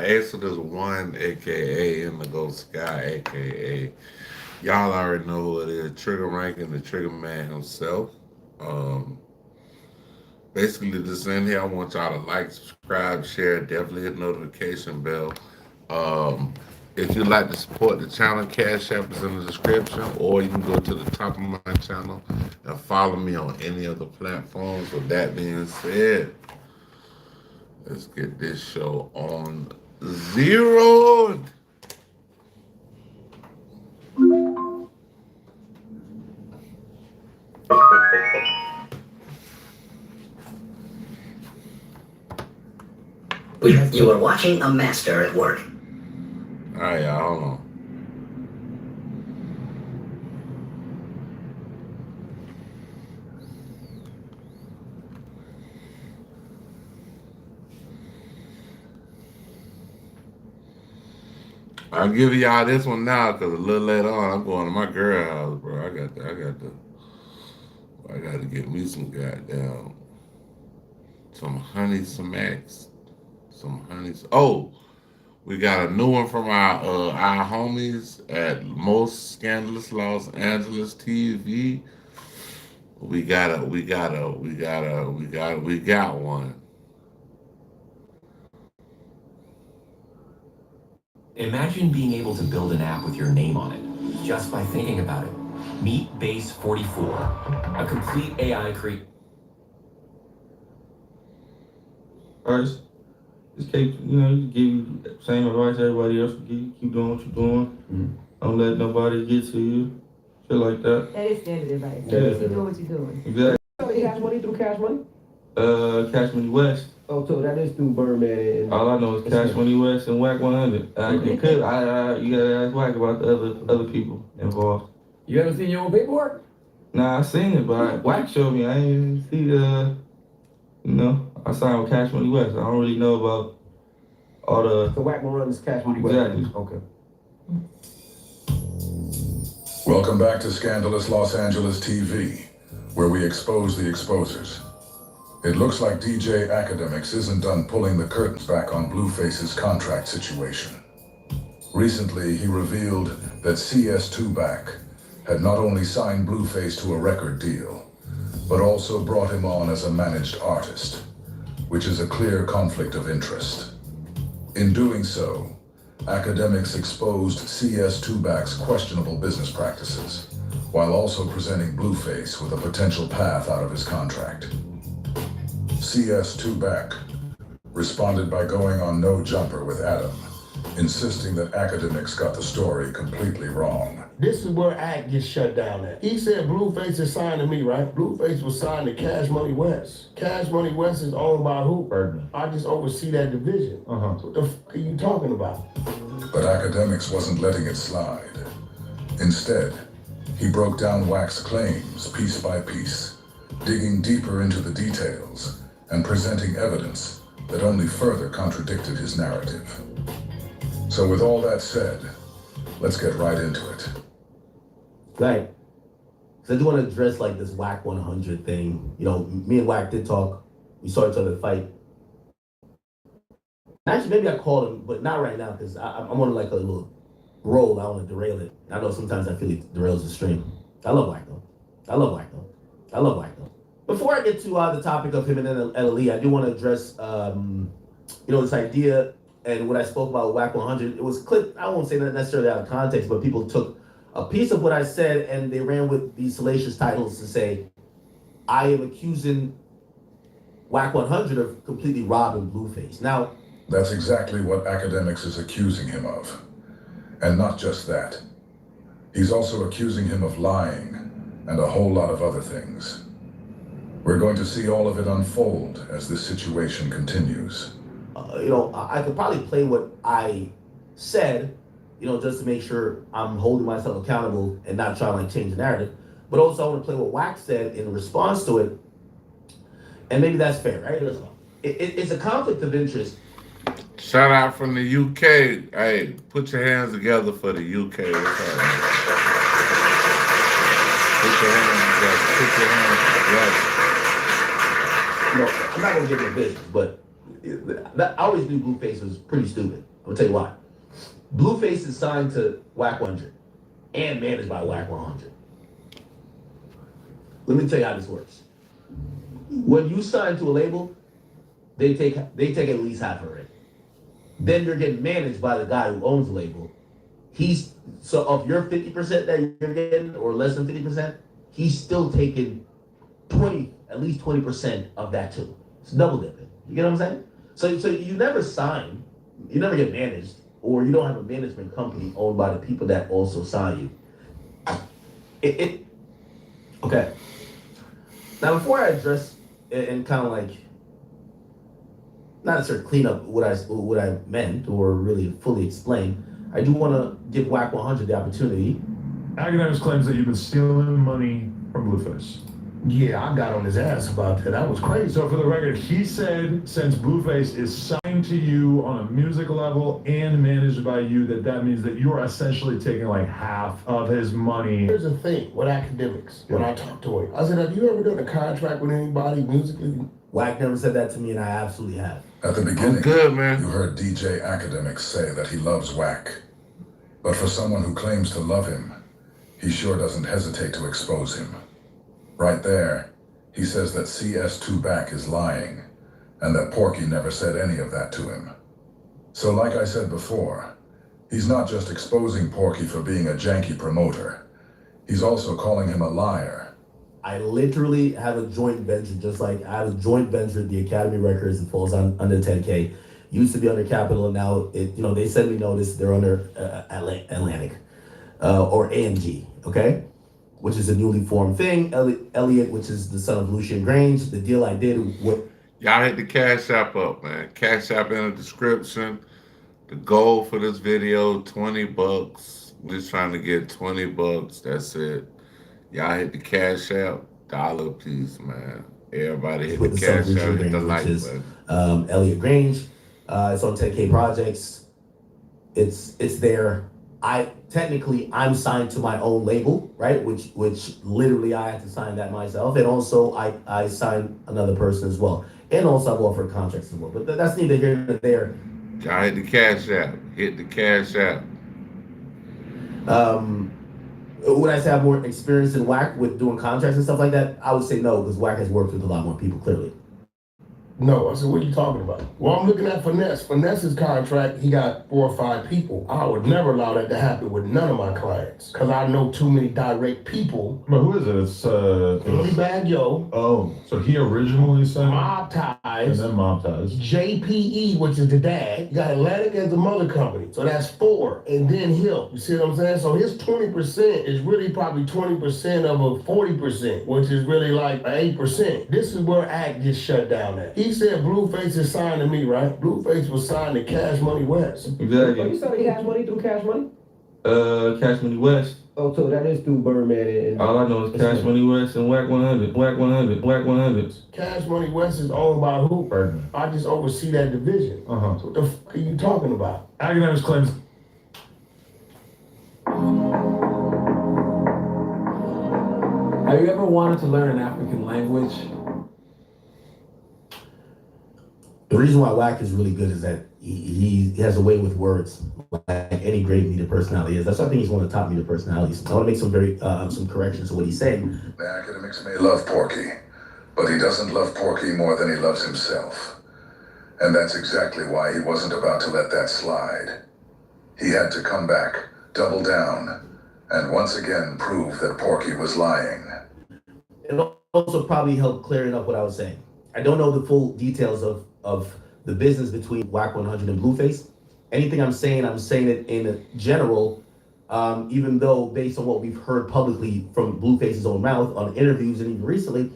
Exodus 1, aka Indigo Sky, aka y'all already know who it is. Trigger Ranking, the Trigger Man himself. Um, Basically, this in here. I want y'all to like, subscribe, share, definitely hit notification bell. Um, if you'd like to support the channel, Cash App is in the description, or you can go to the top of my channel and follow me on any of the platforms. With that being said, let's get this show on zero. You are watching a master at work. All right, y'all, hold on. I'll give y'all this one now because a little later on I'm going to my girl house, bro. I got to get me some goddamn some honey smacks, some honey. Oh, we got a new one from our homies at Most Scandalous Los Angeles TV. We got one. Imagine being able to build an app with your name on it just by thinking about it. Meet Base 44, a complete AI create. Artists, just keep, you give you the same advice everybody else would give you. Keep doing what you're doing. Don't let nobody get to you. Shit like that. That is standard advice. Yeah. Keep doing what you're doing. Exactly. Cash Money through Cash Money? Cash Money West. Oh, so that is through Birdman and All I know is Cash Money West and Whack 100. You gotta ask Whack about the other people involved. you haven't seen your own paperwork? Nah, I seen it, but Whack showed me. I ain't see I signed with Cash Money West. I don't really know about all the. So Whack runs Cash Money West. Exactly. Okay. Welcome back to Scandalous Los Angeles TV, where we expose the exposers. It looks like DJ Academics isn't done pulling the curtains back on Blueface's contract situation. Recently, he revealed that CS2 Back had not only signed Blueface to a record deal, but also brought him on as a managed artist, which is a clear conflict of interest. In doing so, Academics exposed CS2 Back's questionable business practices, while also presenting Blueface with a potential path out of his contract. CS2 Back responded by going on No Jumper with Adam, insisting that Academics got the story completely wrong. This is where Act gets shut down at. He said Blueface is signed to me, right? Blueface was signed to Cash Money West. Cash Money West is owned by who? Birdman. I just oversee that division. So what the fuck are you talking about? But Academics wasn't letting it slide. Instead, he broke down Wack's claims piece by piece, digging deeper into the details and presenting evidence that only further contradicted his narrative. So with all that said, let's get right into it. Right. So I do want to address like this Whack 100 thing. Me and Whack did talk. We saw each other fight. Actually, maybe I called him, but not right now because I'm on like a little roll. I don't want to derail it. I know sometimes I feel it derails the stream. I love Whack though. I love Whack though. Before I get to the topic of him and then LLE, I do want to address this idea and what I spoke about Whack 100. It was clipped. I won't say that necessarily out of context, but people took a piece of what I said and they ran with these salacious titles to say, I am accusing Whack 100 of completely robbing Blueface. Now, That's exactly what Academics is accusing him of. And not just that. He's also accusing him of lying and a whole lot of other things. We're going to see all of it unfold as this situation continues. I could probably play what I said, just to make sure I'm holding myself accountable and not trying to change the narrative. But also I want to play what Wax said in response to it. And maybe that's fair, right? It's a conflict of interest. Shout out from the UK. Hey, put your hands together for the UK. Put your hands together. I'm not going to get into business, but I always knew Blueface was pretty stupid. I'm gonna tell you why. Blueface is signed to Whack 100 and managed by Whack 100. Let me tell you how this works. When you sign to a label, they take at least half of it. Then you're getting managed by the guy who owns the label. So of your 50% that you're getting, or less than 50%, he's still taking at least 20% of that too. It's double dipping. You get what I'm saying? So you never sign, you never get managed, or you don't have a management company owned by the people that also sign you. Okay. Now before I address and kind of like, not necessarily clean up what I meant or really fully explain, I do want to give Whack 100 the opportunity. Academics claims that you've been stealing money from Blueface. Yeah, I got on his ass about that. That was crazy. So for the record, he said since Blueface is signed to you on a music level and managed by you, that means that you're essentially taking like half of his money. Here's the thing with academics. When I talked to him, I said, have you ever done a contract with anybody musically? Whack never said that to me, and I absolutely have. At the beginning, Good, man. you heard DJ Academics say that he loves Whack. But for someone who claims to love him, he sure doesn't hesitate to expose him. Right there, he says that CS2 Back is lying, and that Porky never said any of that to him. So like I said before, he's not just exposing Porky for being a janky promoter, he's also calling him a liar. I literally have a joint venture, just like I have a joint venture at the Academy Records that falls under 10K. Used to be under Capitol, now they send me notice they're under Atlantic or AMG, okay? Which is a newly formed thing. Elliot, which is the son of Lucian Grange. The deal I did with... Y'all hit the Cash App up, man. Cash App in the description. The goal for this video, $20. Just trying to get $20. That's it. Y'all hit the Cash App, $1 piece, man. Everybody hit the Cash App, hit the like button. Elliot Grange. It's on 10K Projects. It's there. I'm signed to my own label, right? Which literally I had to sign that myself. And also I signed another person as well. And also I've offered contracts as well. But that's neither here nor there. Y'all hit the Cash App. Hit the Cash App. Would I say I have more experience in Whack with doing contracts and stuff like that? I would say no, because Whack has worked with a lot more people, clearly. No, I said, what are you talking about? Well, I'm looking at Finesse. Finesse's contract, he got 4 or 5 people. I would never allow that to happen with none of my clients, because I know too many direct people. But who is it? It's Billy Bag Yo. Oh, so he originally said Mob Ties. and then Mob Ties. JPE, which is the dad. You got Atlantic as the mother company. So that's 4. And then him. You see what I'm saying? So his 20% is really probably 20% of a 40%, which is really like 8%. This is where Act gets shut down at. He said Blueface is signed to me, right? Blueface was signed to Cash Money West. Exactly. You selling Cash Money through Cash Money? Cash Money West. Oh, so that is through Birdman and All I know is Cash Money West and Whack 100. Whack 100. Whack 100. Cash Money West is owned by who? Birdman. I just oversee that division. So what the fuck are you talking about? Academics claims Have you ever wanted to learn an African language? The reason why Whack is really good is that he has a way with words, like any great media personality is. That's why I think he's one of the top media personalities. I want to make some corrections to what he's saying. The academics may love Porky, but he doesn't love Porky more than he loves himself. And that's exactly why he wasn't about to let that slide. He had to come back, double down, and once again prove that Porky was lying. It also probably helped clearing up what I was saying. I don't know the full details of the business between Whack 100 and Blueface. Anything I'm saying it in a general, even though based on what we've heard publicly from Blueface's own mouth on interviews and even recently,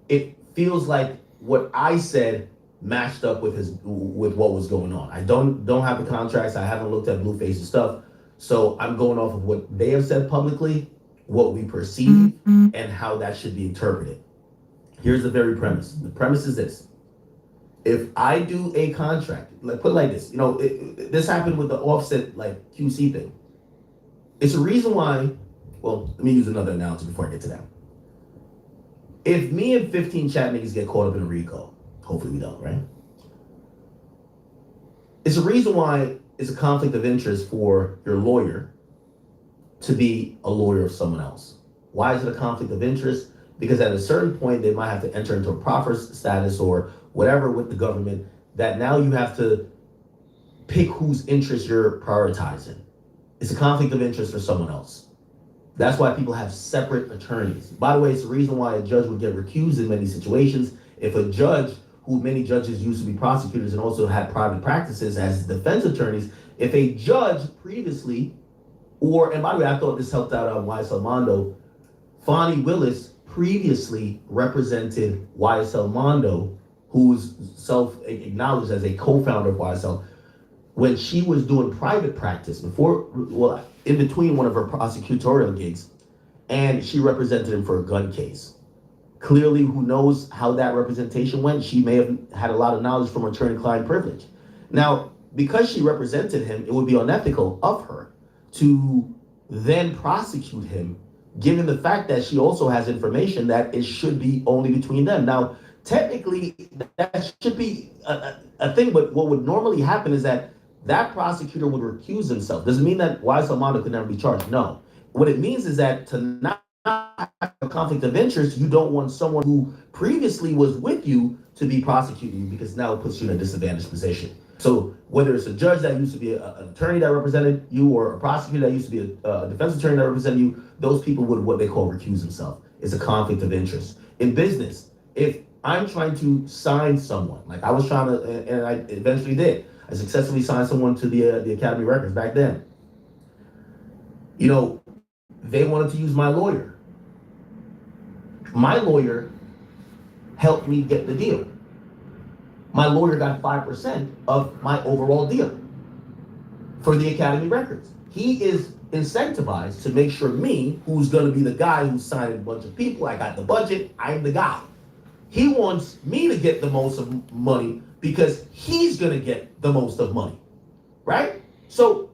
it feels like what I said matched up with what was going on. I don't have the contracts. I haven't looked at Blueface's stuff. So I'm going off of what they have said publicly, what we perceive, and how that should be interpreted. Here's the very premise. The premise is this. If I do a contract, put it like this, this happened with the Offset QC thing. It's a reason why, well, let me use another analogy before I get to that. If me and 15 chat niggas get caught up in a RICO, hopefully we don't, right? It's a reason why it's a conflict of interest for your lawyer to be a lawyer of someone else. Why is it a conflict of interest? Because at a certain point, they might have to enter into a proffer status or whatever with the government that now you have to pick whose interest you're prioritizing. It's a conflict of interest for someone else. That's why people have separate attorneys. By the way, it's the reason why a judge would get recused in many situations. If a judge, who many judges used to be prosecutors and also had private practices as defense attorneys, if a judge previously, and by the way, I thought this helped out on YSL Mondo, Fonnie Willis previously represented YSL Mondo, who's self-acknowledged as a co-founder of YSL, when she was doing private practice in between one of her prosecutorial gigs, and she represented him for a gun case. Clearly, who knows how that representation went? She may have had a lot of knowledge from attorney-client privilege. Now, because she represented him, it would be unethical of her to then prosecute him, given the fact that she also has information that it should be only between them. Now, technically, that should be a thing, but what would normally happen is that prosecutor would recuse himself. Doesn't mean that YSL Mondo could never be charged. No. What it means is that to not have a conflict of interest, you don't want someone who previously was with you to be prosecuting you, because now it puts you in a disadvantaged position. So whether it's a judge that used to be an attorney that represented you, or a prosecutor that used to be a defense attorney that represented you, those people would what they call recuse themselves. It's a conflict of interest. In business, if I'm trying to sign someone, like I was trying to, and I eventually did, I successfully signed someone to the Academy Records back then. You know, they wanted to use my lawyer. My lawyer helped me get the deal. My lawyer got 5% of my overall deal for the Academy Records. He is incentivized to make sure me, who's going to be the guy who's signing a bunch of people, I got the budget, I'm the guy. He wants me to get the most of money because he's going to get the most of money, right? So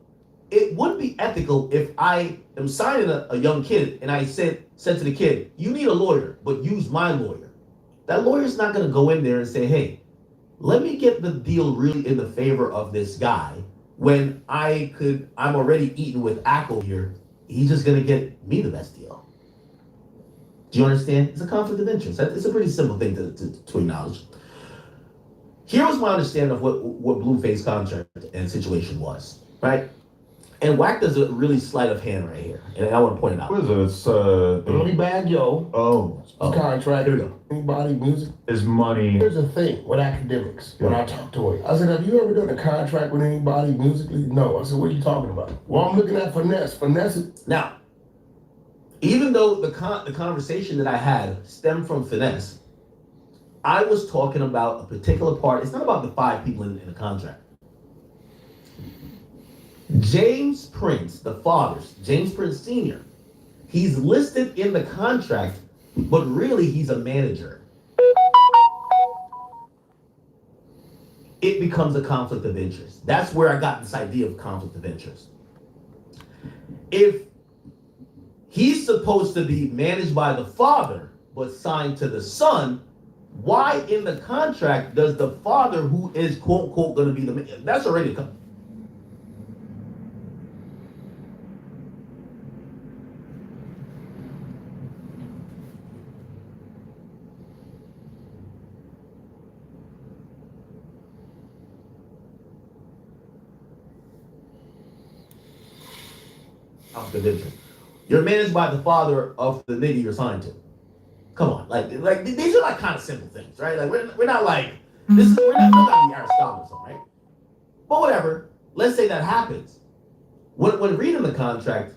it would be ethical if I am signing a young kid and I said to the kid, you need a lawyer, but use my lawyer. That lawyer's not going to go in there and say, hey, let me get the deal really in the favor of this guy when I'm already eating with Apple here. He's just going to get me the best deal. Do you understand? It's a conflict of interest. It's a pretty simple thing to acknowledge. Here was my understanding of what Blueface contract and situation was, right? And Wack does a really sleight of hand right here, and I want to point it out. What is it? It's Really bad, yo. Oh, Contract. Here we go. Anybody, music. is money. Here's the thing with academics. When I talk to her, I said, have you ever done a contract with anybody musically? No. I said, what are you talking about? Well, I'm looking at finesse. Finesse is... Now, even though the conversation that I had stemmed from finesse, I was talking about a particular part. It's not about the 5 people in the contract. James Prince, the father's, James Prince Sr., he's listed in the contract, but really he's a manager. It becomes a conflict of interest. That's where I got this idea of conflict of interest. If he's supposed to be managed by the father, but signed to the son, why in the contract does the father, who is quote unquote going to be the, that's already a conflict of interest. You're managed by the father of the nigga you're signed to. Come on, like these are like kind of simple things, right? Like we're not like we're not Aristotle or something, right? But whatever. Let's say that happens. When reading the contract,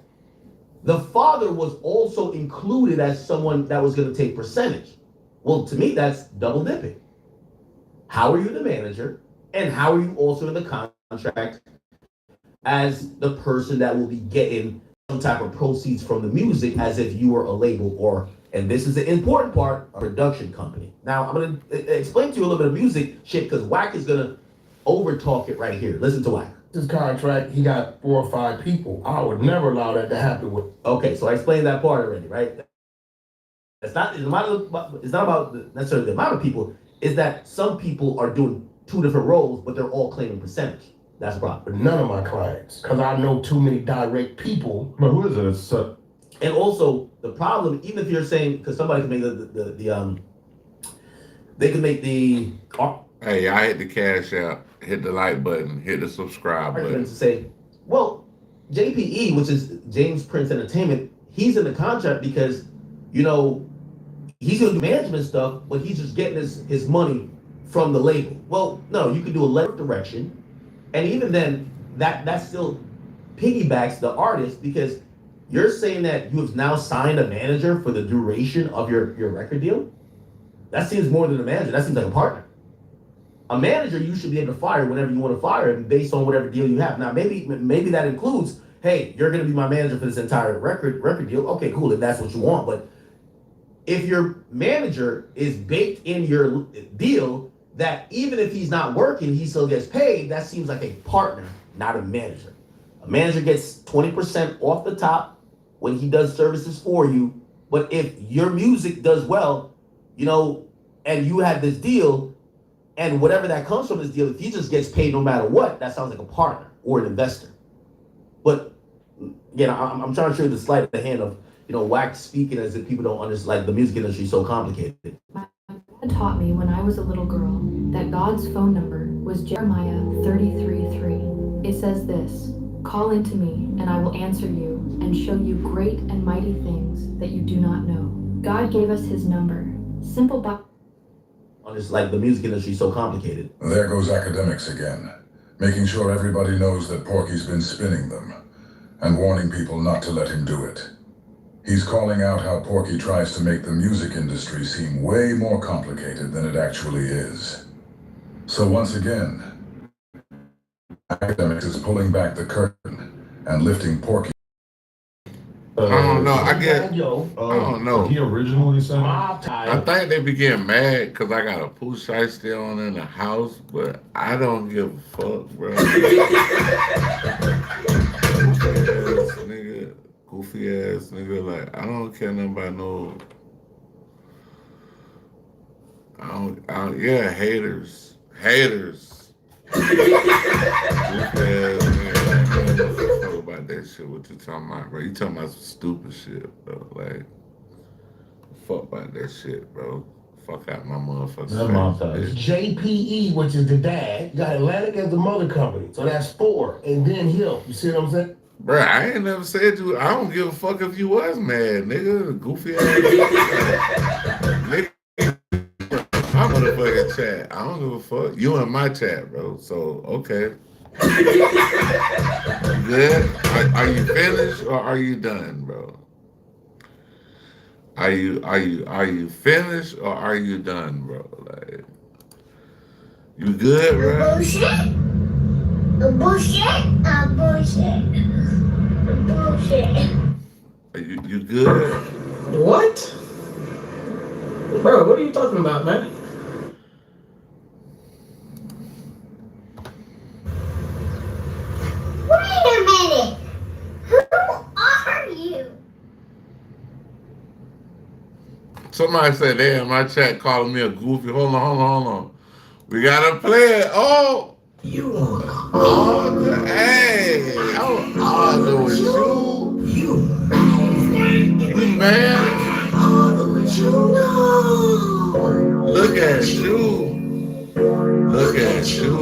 the father was also included as someone that was going to take percentage. Well, to me, that's double dipping. How are you the manager, and how are you also in the contract as the person that will be getting some type of proceeds from the music, as if you were a label or, and this is the important part, a production company. Now, I'm going to explain to you a little bit of music shit, because Wack is going to over talk it right here. Listen to Wack. This contract, he got 4 or 5 people. I would never allow that to happen with. Okay, so I explained that part already, right? It's not about necessarily the amount of people. Is that some people are doing 2 different roles, but they're all claiming percentage. That's a problem. But none of my clients, because I know too many direct people. But who is it? It's And also the problem, even if you're saying, because somebody can make they can make the Hey, I hit the cash out, hit the like button, hit the subscribe argument button. to say, well, JPE, which is James Prince Entertainment, he's in the contract because, you know, he's gonna do management stuff, but he's just getting his money from the label. Well, no, you can do a letter of direction, and even then, that still piggybacks the artist because you're saying that you have now signed a manager for the duration of your record deal. That seems more than a manager. That seems like a partner. A manager you should be able to fire whenever you want to fire him based on whatever deal you have. Now maybe that includes, hey, you're gonna be my manager for this entire record deal. Okay, cool, if that's what you want. But if your manager is baked in your deal that even if he's not working, he still gets paid, that seems like a partner, not a manager. A manager gets 20% off the top when he does services for you. But if your music does well, you know, and you have this deal, and whatever that comes from this deal, if he just gets paid no matter what, that sounds like a partner or an investor. But again, I'm trying to show you the sleight of the hand of, you know, wax speaking as if people don't understand, like the music industry is so complicated. My dad taught me when I was a little girl that God's phone number was Jeremiah 33:3. It says this, call into me and I will answer you and show you great and mighty things that you do not know. God gave us his number. Simple but It's like the music industry is so complicated. There goes academics again, making sure everybody knows that Porky's been spinning them, and warning people not to let him do it. He's calling out how Porky tries to make the music industry seem way more complicated than it actually is. So once again, academics is pulling back the curtain and lifting Porky. I don't know. I don't know. He originally said. I think they be getting mad because I got a Pooh Shiesty on in the house, but I don't give a fuck, bro. Goofy ass nigga. Like, I don't care nothing about no. Yeah, haters. Goofy ass nigga. Fuck about that shit. What you talking about, bro? You talking about some stupid shit, bro. Like, fuck about that shit, bro. Fuck out my motherfucking face. JPE, which is the dad, you got Atlantic as the mother company. So that's 4. And then him. You see what I'm saying? Bro, I ain't never said you. I don't give a fuck if you was mad, nigga. Goofy ass nigga. My motherfucking chat. I don't give a fuck. You in my chat, bro. So, okay. You good? Are you finished or are you done, bro? Are you finished or are you done, bro? Like, you good, bro? Bullshit. You good? What? Bro, what are you talking about, man? Wait a minute. Who are you? Somebody said they in my chat calling me a goofy. Hold on. We gotta play it. Oh! You wanna Hey! I'm arguing with you. You Man! argue with you? No. Look at you. Look at you.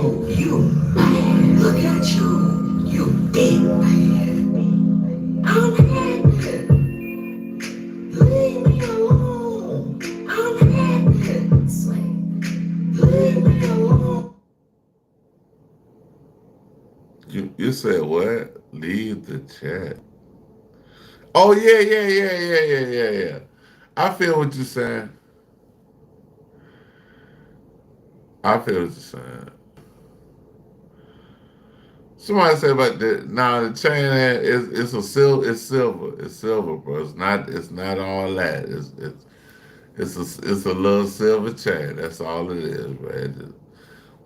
Look at you. You big man. I'm happy. Leave me alone. I'm happy. Leave me alone. You said what? Leave the chat. Oh yeah. I feel what you're saying. Somebody said about the chain it's silver, bro. It's not all that. It's a little silver chain. That's all it is, man.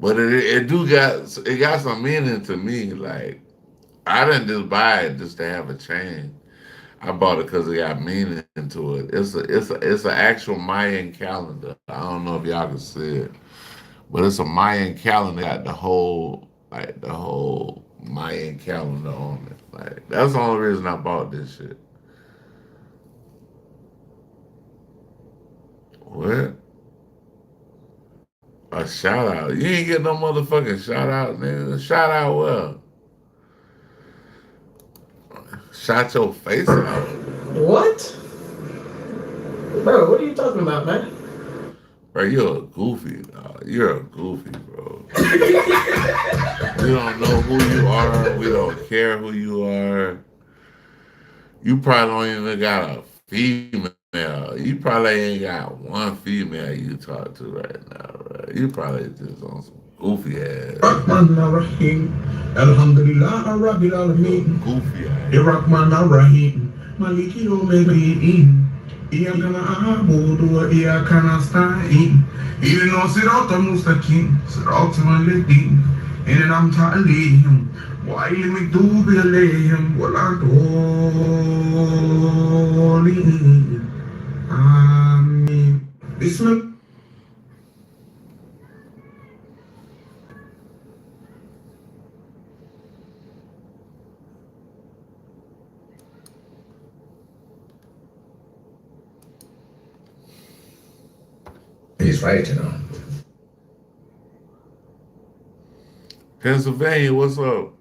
But it got some meaning to me. Like, I didn't just buy it just to have a chain. I bought it because it got meaning to it. It's an actual Mayan calendar. I don't know if y'all can see it, but it's a Mayan calendar. Got the whole like the whole Mayan calendar on it. Like that's the only reason I bought this shit. What? A shout out? You ain't get no motherfucking shout out, nigga. Shout out well. Shot your face out. What? Bro, what are you talking about, man? Bro, you're a goofy, dog. You're a goofy, bro. We don't know who you are. We don't care who you are. You probably don't even got a female. You probably ain't got one female you talk to right now, bro. You probably just on some goofy ass. Rahman Rahim, Alhamdulillah Rabbil Alamin, Goofy ass. Rahman Rahim, Maliki Yawmiddin, Iyyaka na'budu wa iyyaka nasta'in, Ihdinas siratal mustaqim, siratal ladhin an'amta 'alayhim, ghayril maghdubi 'alayhim waladdallin. Amin. Bismillah. He's right, you know. Pennsylvania, what's up?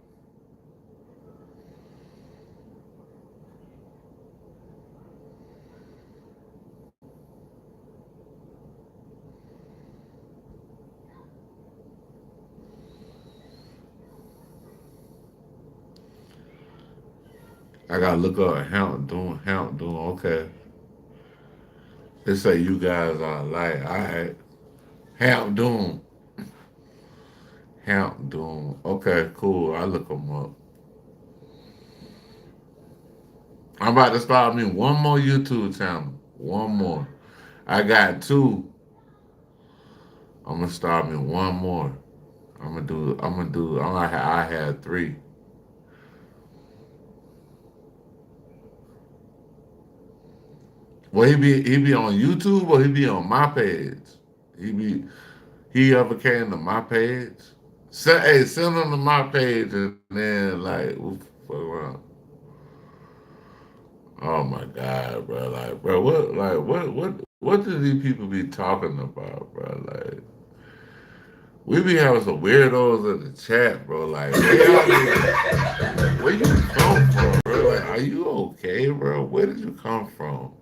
I gotta look up Hound Doom. Okay. They say you guys are alike. Alright. Hound Doom. Okay, cool. I look them up. I'm about to start me one more YouTube channel. One more. I got two. I'm gonna start me one more. I had three. Well, he be on YouTube or he be on my page. He ever came to my page? Send him to my page and then like we'll fuck around. Oh my God, bro! Like, bro, what do these people be talking about, bro? Like, we be having some weirdos in the chat, bro. Like, where you come from, bro? Like, are you okay, bro? Where did you come from?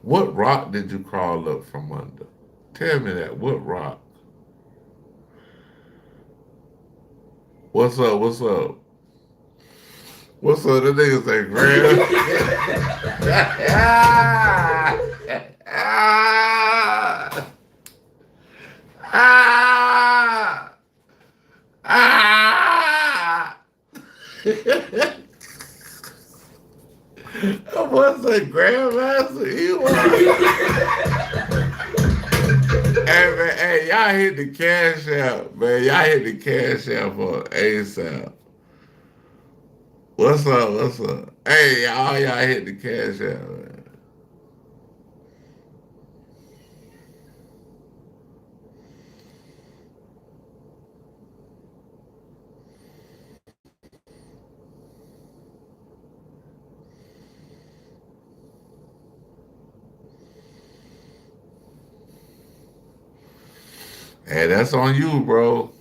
What rock did you crawl up from under? Tell me that. What rock? What's up? What's up? What's up? The niggas say, Graham. What's a Grandmaster? You are. Hey, man, hey, y'all hit the cash out, man. Y'all hit the cash out for ASAP. What's up? What's up? Hey, y'all hit the cash out, man. Hey, that's on you, bro.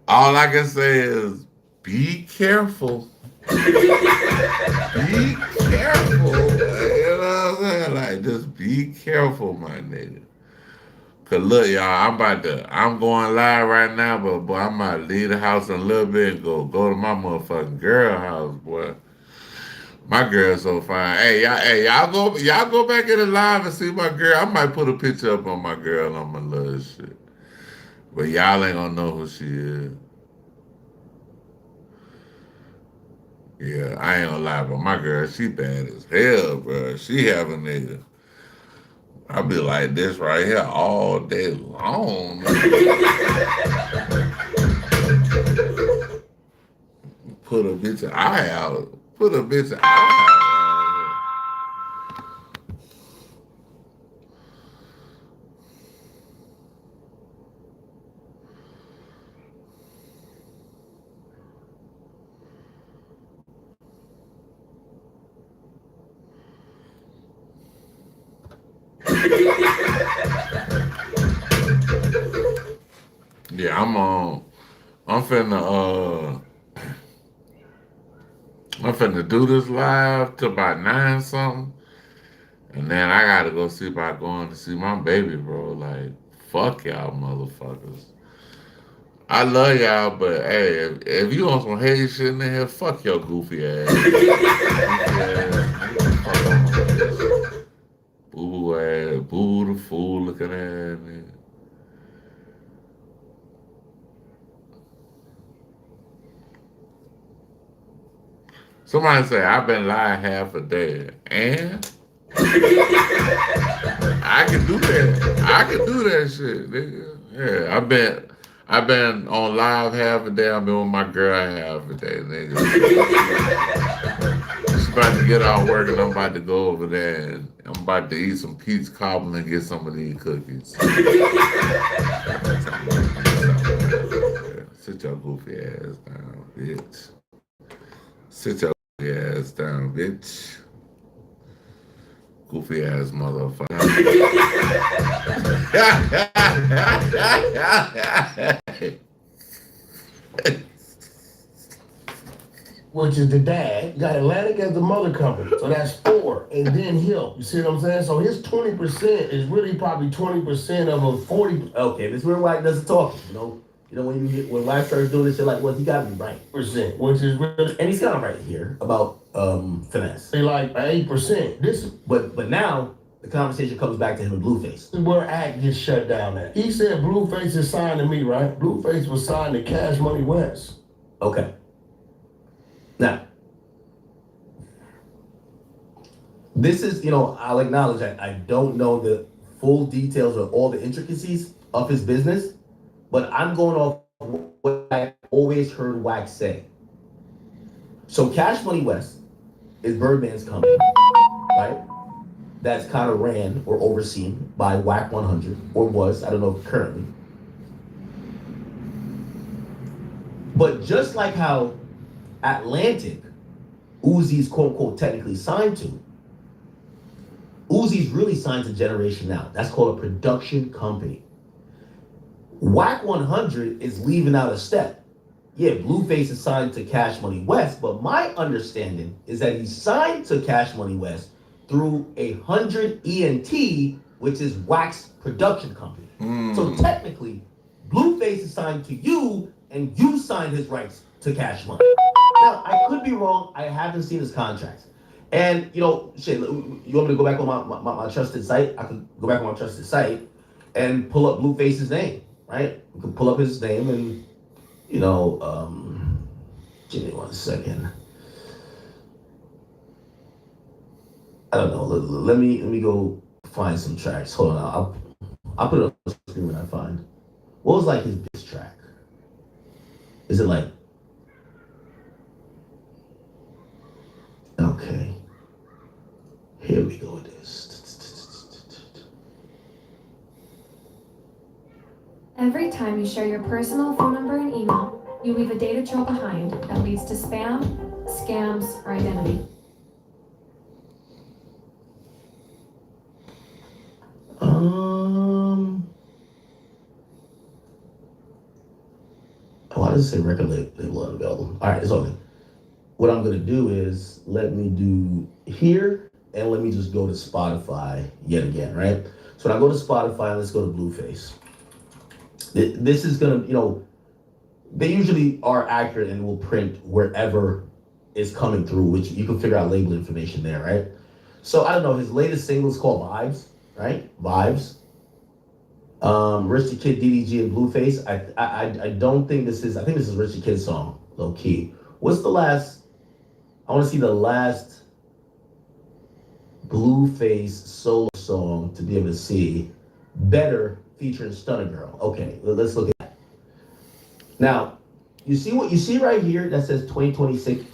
All I can say is be careful. Be careful. You know what I'm saying? Like, just be careful, my nigga. Cause look, y'all, I'm going live right now, but boy, I might leave the house in a little bit and go to my motherfucking girl house, boy. My girl's so fine. Y'all go back in the live and see my girl. I might put a picture up on my girl on my little shit. But y'all ain't gonna know who she is. Yeah, I ain't gonna lie, but my girl, she bad as hell, bro. She have a nigga. I be like this right here all day long. Put a bitch eye out. Put a bitch eye out. Yeah, I'm finna do this live till about 9 something. And then I gotta go see about going to see my baby, bro. Like, fuck y'all motherfuckers. I love y'all, but hey, if you on some hate shit in here, fuck your goofy ass. Goofy ass, fuck on my bitch. Boo ass, boo the fool looking at me. Somebody say I've been lying half a day, and I can do that. I can do that shit, nigga. Yeah, I've been on live half a day. I've been with my girl half a day, nigga. She's about to get out work, and I'm about to go over there, and I'm about to eat some peach cobbler and get some of these cookies. Sit your goofy ass down, bitch. Sit your goofy ass down, bitch. Goofy ass motherfucker. Which is the dad. You got Atlantic as the mother company. So that's 4. And then him. You see what I'm saying? So his 20% is really probably 20% of a 40. Okay, this is where White doesn't talk. You know when White starts doing this shit, like, well, he gotta be right. Percent, which is really, And he's kind of right here about finesse. they like 8%. This But now the conversation comes back to him and Blueface. is where Act gets shut down at. He said Blueface is signed to me, right? Blueface was signed to Cash Money West. Okay. Now, this is, I'll acknowledge I don't know the full details or all the intricacies of his business, but I'm going off what I always heard Wax say. So Cash Money West is Birdman's company, right? That's kind of ran or overseen by Wack 100, or was, I don't know currently. But just like how Atlantic, Uzi's quote unquote technically signed to, Uzi's really signed to Generation Now. That's called a production company. Wack 100 is leaving out a step. Yeah, Blueface is signed to Cash Money West, but my understanding is that he's signed to Cash Money West through 100 ENT, which is Wack's production company. So technically, Blueface is signed to you, and you signed his rights to Cash Money. Now, I could be wrong. I haven't seen his contracts. And, shit, you want me to go back on my trusted site? I can go back on my trusted site and pull up Blueface's name, right? We can pull up his name and, give me 1 second. I don't know. Let me go find some tracks. Hold on. I'll put it on the screen when I find. What was like his diss track? Is it like? Okay. Here we go with this. Every time you share your personal phone number and email, you leave a data trail behind that leads to spam, scams, or identity. Why does it say record label unavailable? All right, it's okay. What I'm gonna do is let me do here, and let me just go to Spotify yet again, right? So when I go to Spotify, let's go to Blueface. This is gonna, they usually are accurate and will print wherever it's coming through, which you can figure out label information there, right? So I don't know, his latest single is called Vibes, right? Vibes. Rich the Kid, DDG, and Blueface. I don't think this is, I think this is Rich the Kid's song, low key. What's the last, I want to see the last Blueface solo song to be able to see. Better featuring Stunner Girl. Okay, let's look at that. Now, you see what you see right here that says 2026?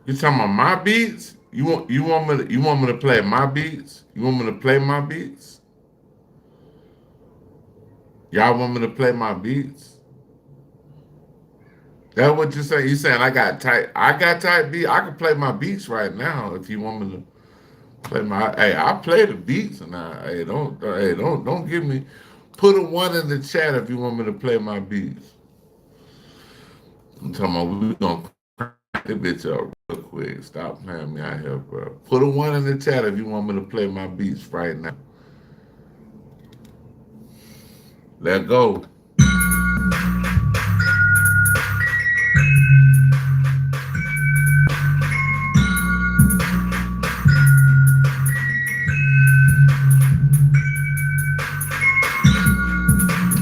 You talking about my beats? You want me to play my beats? You want me to play my beats? Y'all want me to play my beats? That's what you say? You saying I got tight beat? I can play my beats right now if you want me to I play the beats and don't give me. Put a 1 in the chat if you want me to play my beats. I'm talking about we gonna crank this bitch up real quick. Stop playing me out here, bro. Put a 1 in the chat if you want me to play my beats right now. Let go.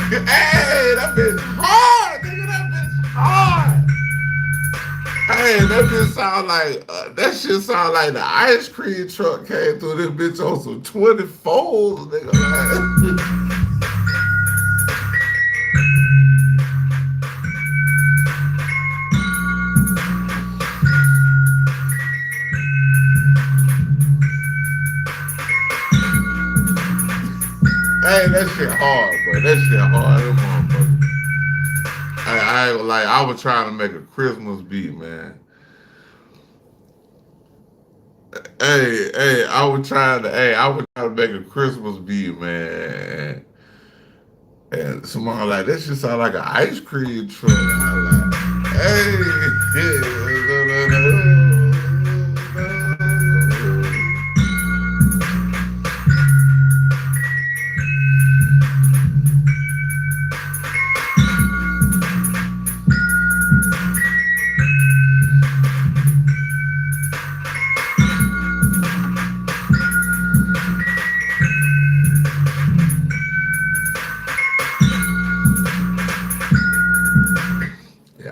Hey, that bitch hard, nigga. That bitch hard. Hey, that bitch sound like that shit sound like the ice cream truck came through this bitch on some 24s, nigga. Hey, that shit hard, bro. That shit hard, that motherfucker. I ain't gonna lie, I was trying to make a Christmas beat, man. I was trying to make a Christmas beat, man. And somebody like, that shit sound like an ice cream truck. I'm like,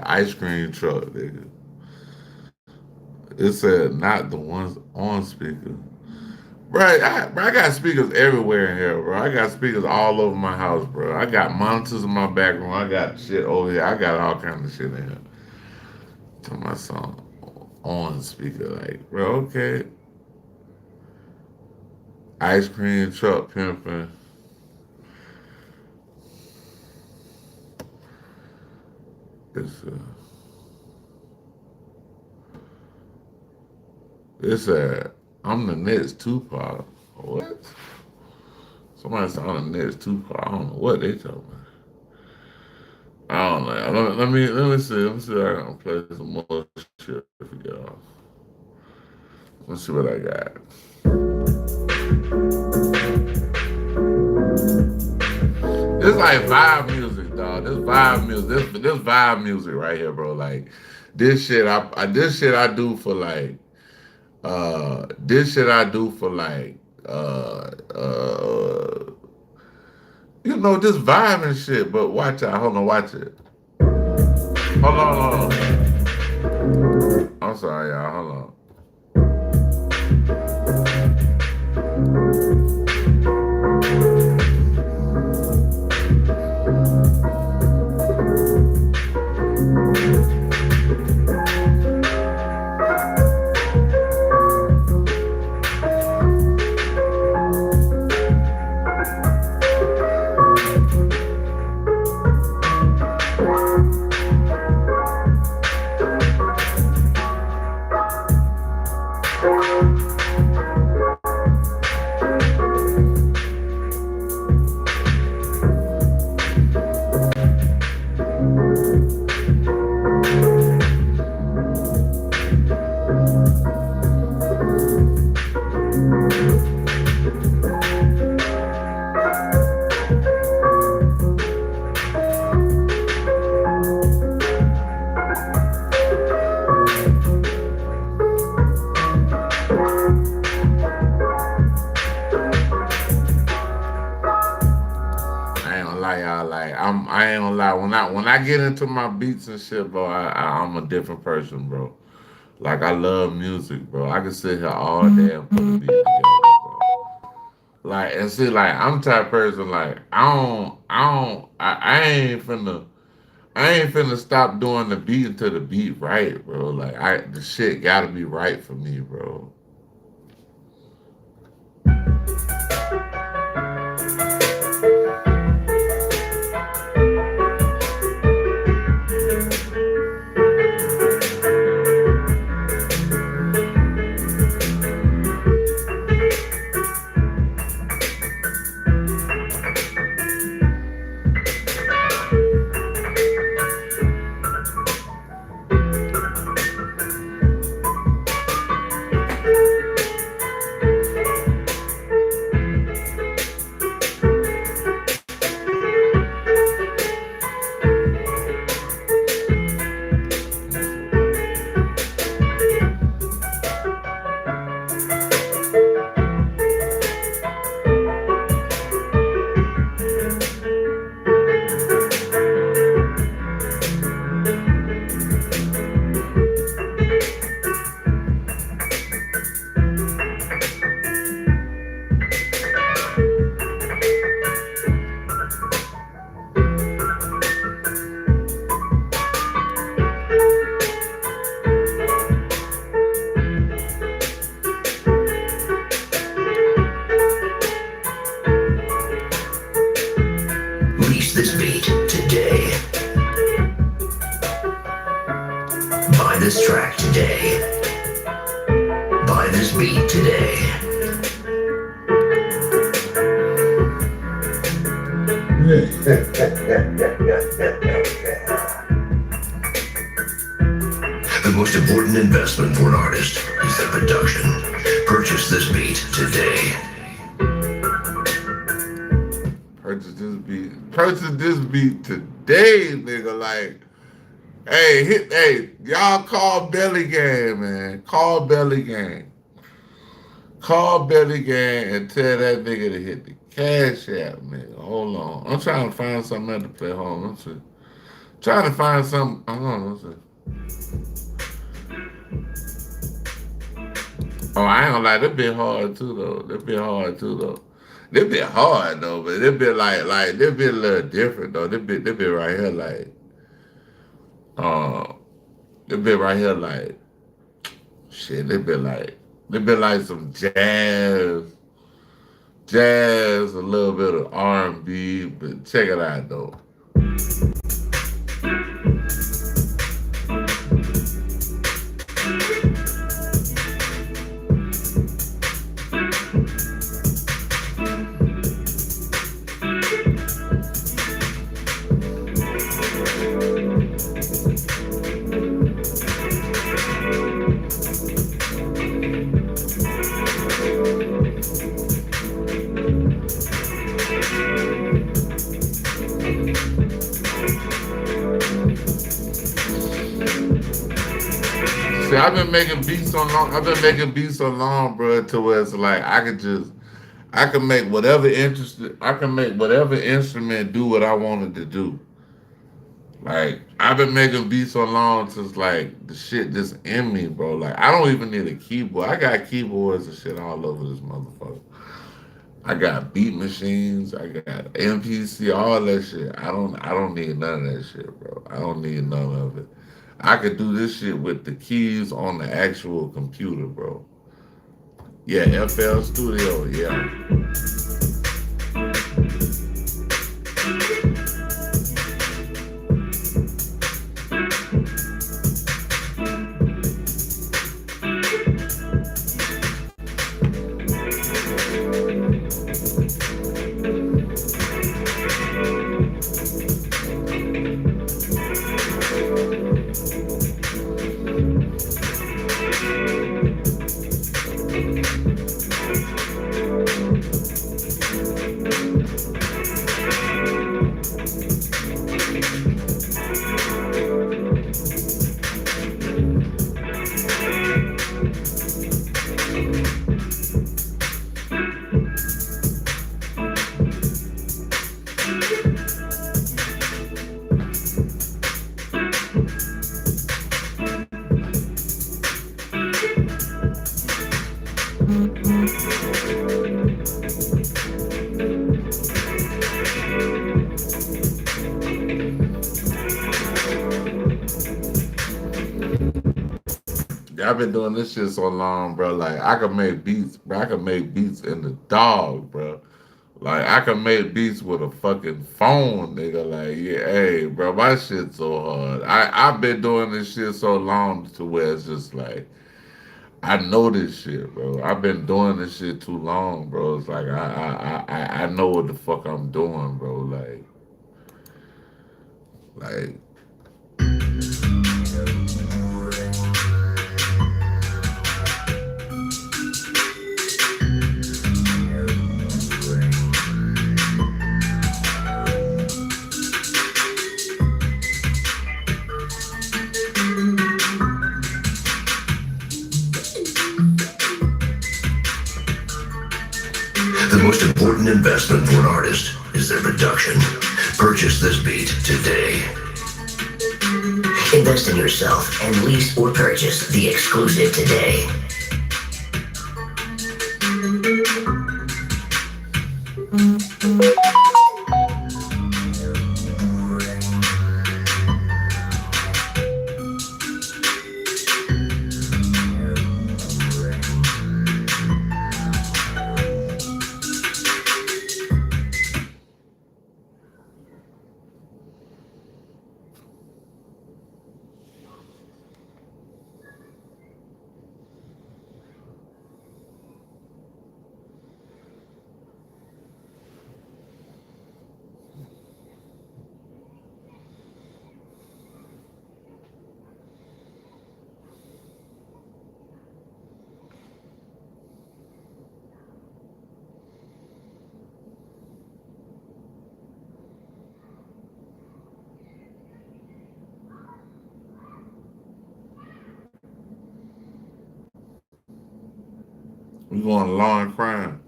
ice cream truck, nigga. It said not the ones on speaker. Right, I got speakers everywhere in here, bro. I got speakers all over my house, bro. I got monitors in my back room. I got shit over here. I got all kinds of shit in here. To my song on speaker, like, bro, okay. Ice cream truck pimping. It's I'm the next Tupac. What? Somebody said I'm the next Tupac. I don't know what they talking about. I don't know. Let me see. Let me see if I can play some more shit for y'all. Let's see what I got. This like vibe music, dog. This vibe music. This vibe music right here, bro. Like this shit. This shit I do for like. This shit I do for like. You know, just vibe and shit. But watch out. Hold on. Watch it. Hold on. I'm sorry, y'all. Hold on. I ain't gonna lie. When I get into my beats and shit, bro, I'm a different person, bro. Like I love music, bro. I can sit here all day and put a beat together, bro. Like and see, like I'm the type of person like I ain't finna stop doing the beat until the beat right, bro. Like the shit gotta be right for me, bro. track today. Buy this beat today. The most important investment for an artist is their production. Purchase this beat today. Purchase this beat today, nigga. Like, hey, y'all call Belly Gang, man. Call Belly Gang. Call Belly Gang and tell that nigga to hit the cash app, nigga. Hold on. I'm trying to find something to play. Hold on. Let's see. Trying to find something. Hold on. Let's see. Oh, I ain't gonna lie. That bit hard too, though. That bit hard though. But that bit that bit a little different though. That bit right here like, that bit right here like, shit. That bit like some jazz, a little bit of R&B. But check it out though. See, I've been making beats so long, bro, to where it's like I can make whatever instrument do what I wanted to do. Like, I've been making beats so long since like the shit just in me, bro. Like, I don't even need a keyboard. I got keyboards and shit all over this motherfucker. I got beat machines, I got MPC, all that shit. I don't need none of that shit, bro. I don't need none of it. I could do this shit with the keys on the actual computer, bro. Yeah, FL Studio, yeah. I've been doing this shit so long, bro. Like, I can make beats, bro. I can make beats in the dog, bro. Like, I can make beats with a fucking phone, nigga. Like, yeah, hey, bro, my shit so hard. I've been doing this shit so long to where it's just like, I know this shit, bro. I've been doing this shit too long, bro. It's like I know what the fuck I'm doing, bro. Like. The most important investment for an artist is their production. Purchase this beat today. Invest in yourself and lease or purchase the exclusive today. We going to law and crime.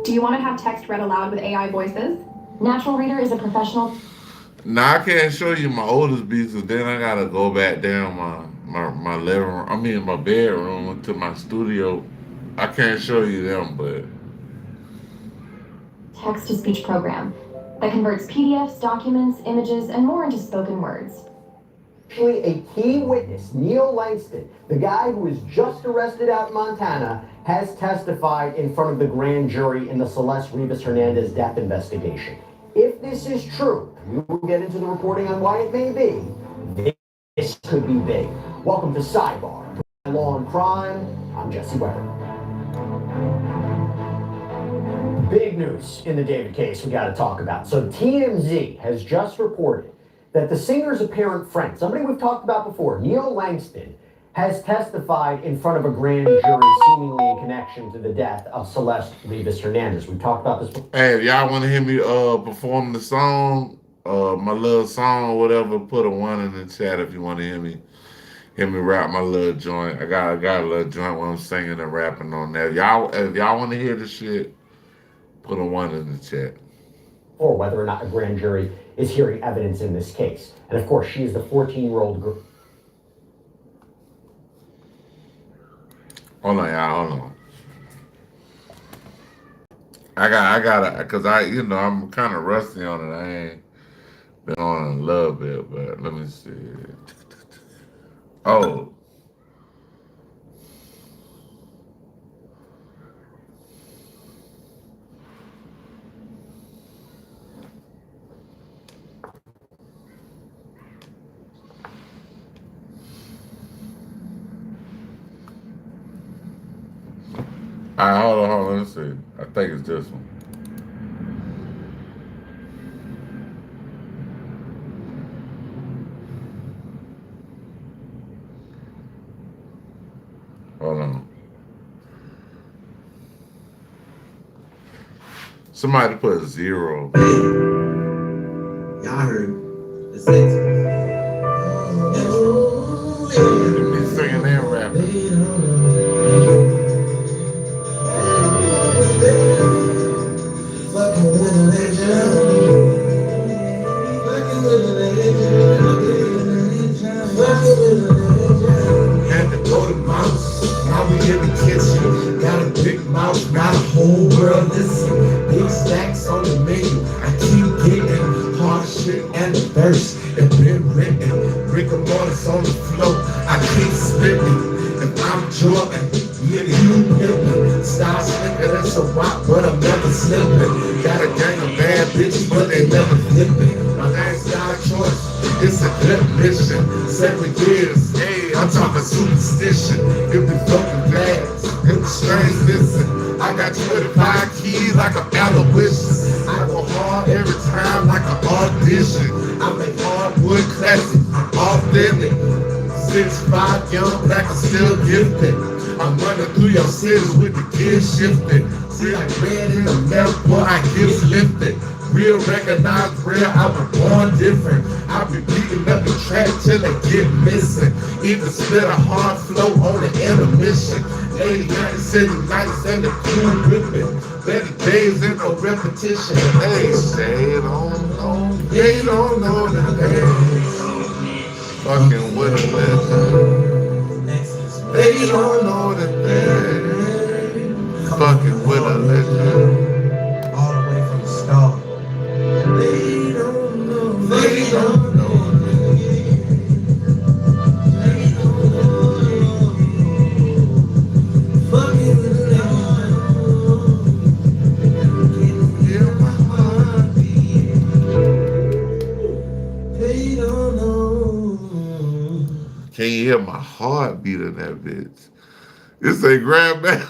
Do you want to have text read aloud with AI voices? Natural Reader is a professional. Now I can't show you my oldest beats, and then I gotta go back down my living room. I mean my bedroom to my studio. I can't show you them, but Text-to-speech program that converts PDFs, documents, images, and more into spoken words. Actually, a key witness, Neil Langston, the guy who was just arrested out in Montana, has testified in front of the grand jury in the Celeste Rivas Hernandez death investigation. If this is true, we will get into the reporting on why it may be. This could be big. Welcome to Sidebar, Law and Crime. I'm Jesse Weber. Big news in the David case we got to talk about. So TMZ has just reported that the singer's apparent friend, somebody we've talked about before, Neil Langston, has testified in front of a grand jury seemingly in connection to the death of Celeste Rivas Hernandez. We've talked about this before. hey, if y'all want to hear me perform the song, my little song or whatever, put a 1 in the chat if you want to hear me rap my little joint. I got a little joint where I'm singing and rapping on that. If y'all want to hear the shit, put a 1 in the chat. Or whether or not a grand jury is hearing evidence in this case. And of course, she is the 14-year-old girl. Hold on, y'all. Hold on. I gotta, cause I'm kind of rusty on it. I ain't been on it a little bit, but let me see. Oh. All right, hold on, let's see. I think it's this one. Hold on. Somebody put 0. Y'all heard the six. Be singing and rapping. Had to go to mouse. Now we in the kitchen. Got a big mouth, not a whole world listen. Big stacks on the menu. I keep getting hard shit and the verse. It been written. Rigor mortis on the floor. I keep spitting. If I'm Jordan, nigga, you pimpin'. Style slicker, that's a rock, but I'm never slipping. Got a gang of bad bitches, but they never flipping. My life's got a choice. It's a good mission. 7 years, hey, I'm talking superstition. It be fucking fast, it was strange, listen. I got 25 keys like I'm Aloysius. I go hard every time like an audition. I make hardwood classic, authentic. 6'5", young, black, and still gifted. I'm running through your cities with the gears shifted. See like red in the milk, boy, I get lifted. Real recognized real, I was born different. I be beating up the track till they get missing. Even spit a hard flow on the intermission. 89 city nights and the crew ripping. Better days and no repetition. Hey, they don't know the days. Fucking with a legend. They don't know the days. Fucking with a legend. All the way from the start. They don't know. They don't know. They don't know. Fucking with a legend. Can you hear my heartbeat? They don't know. Can you hear my heart beating that bitch? This ain't Grandmaster.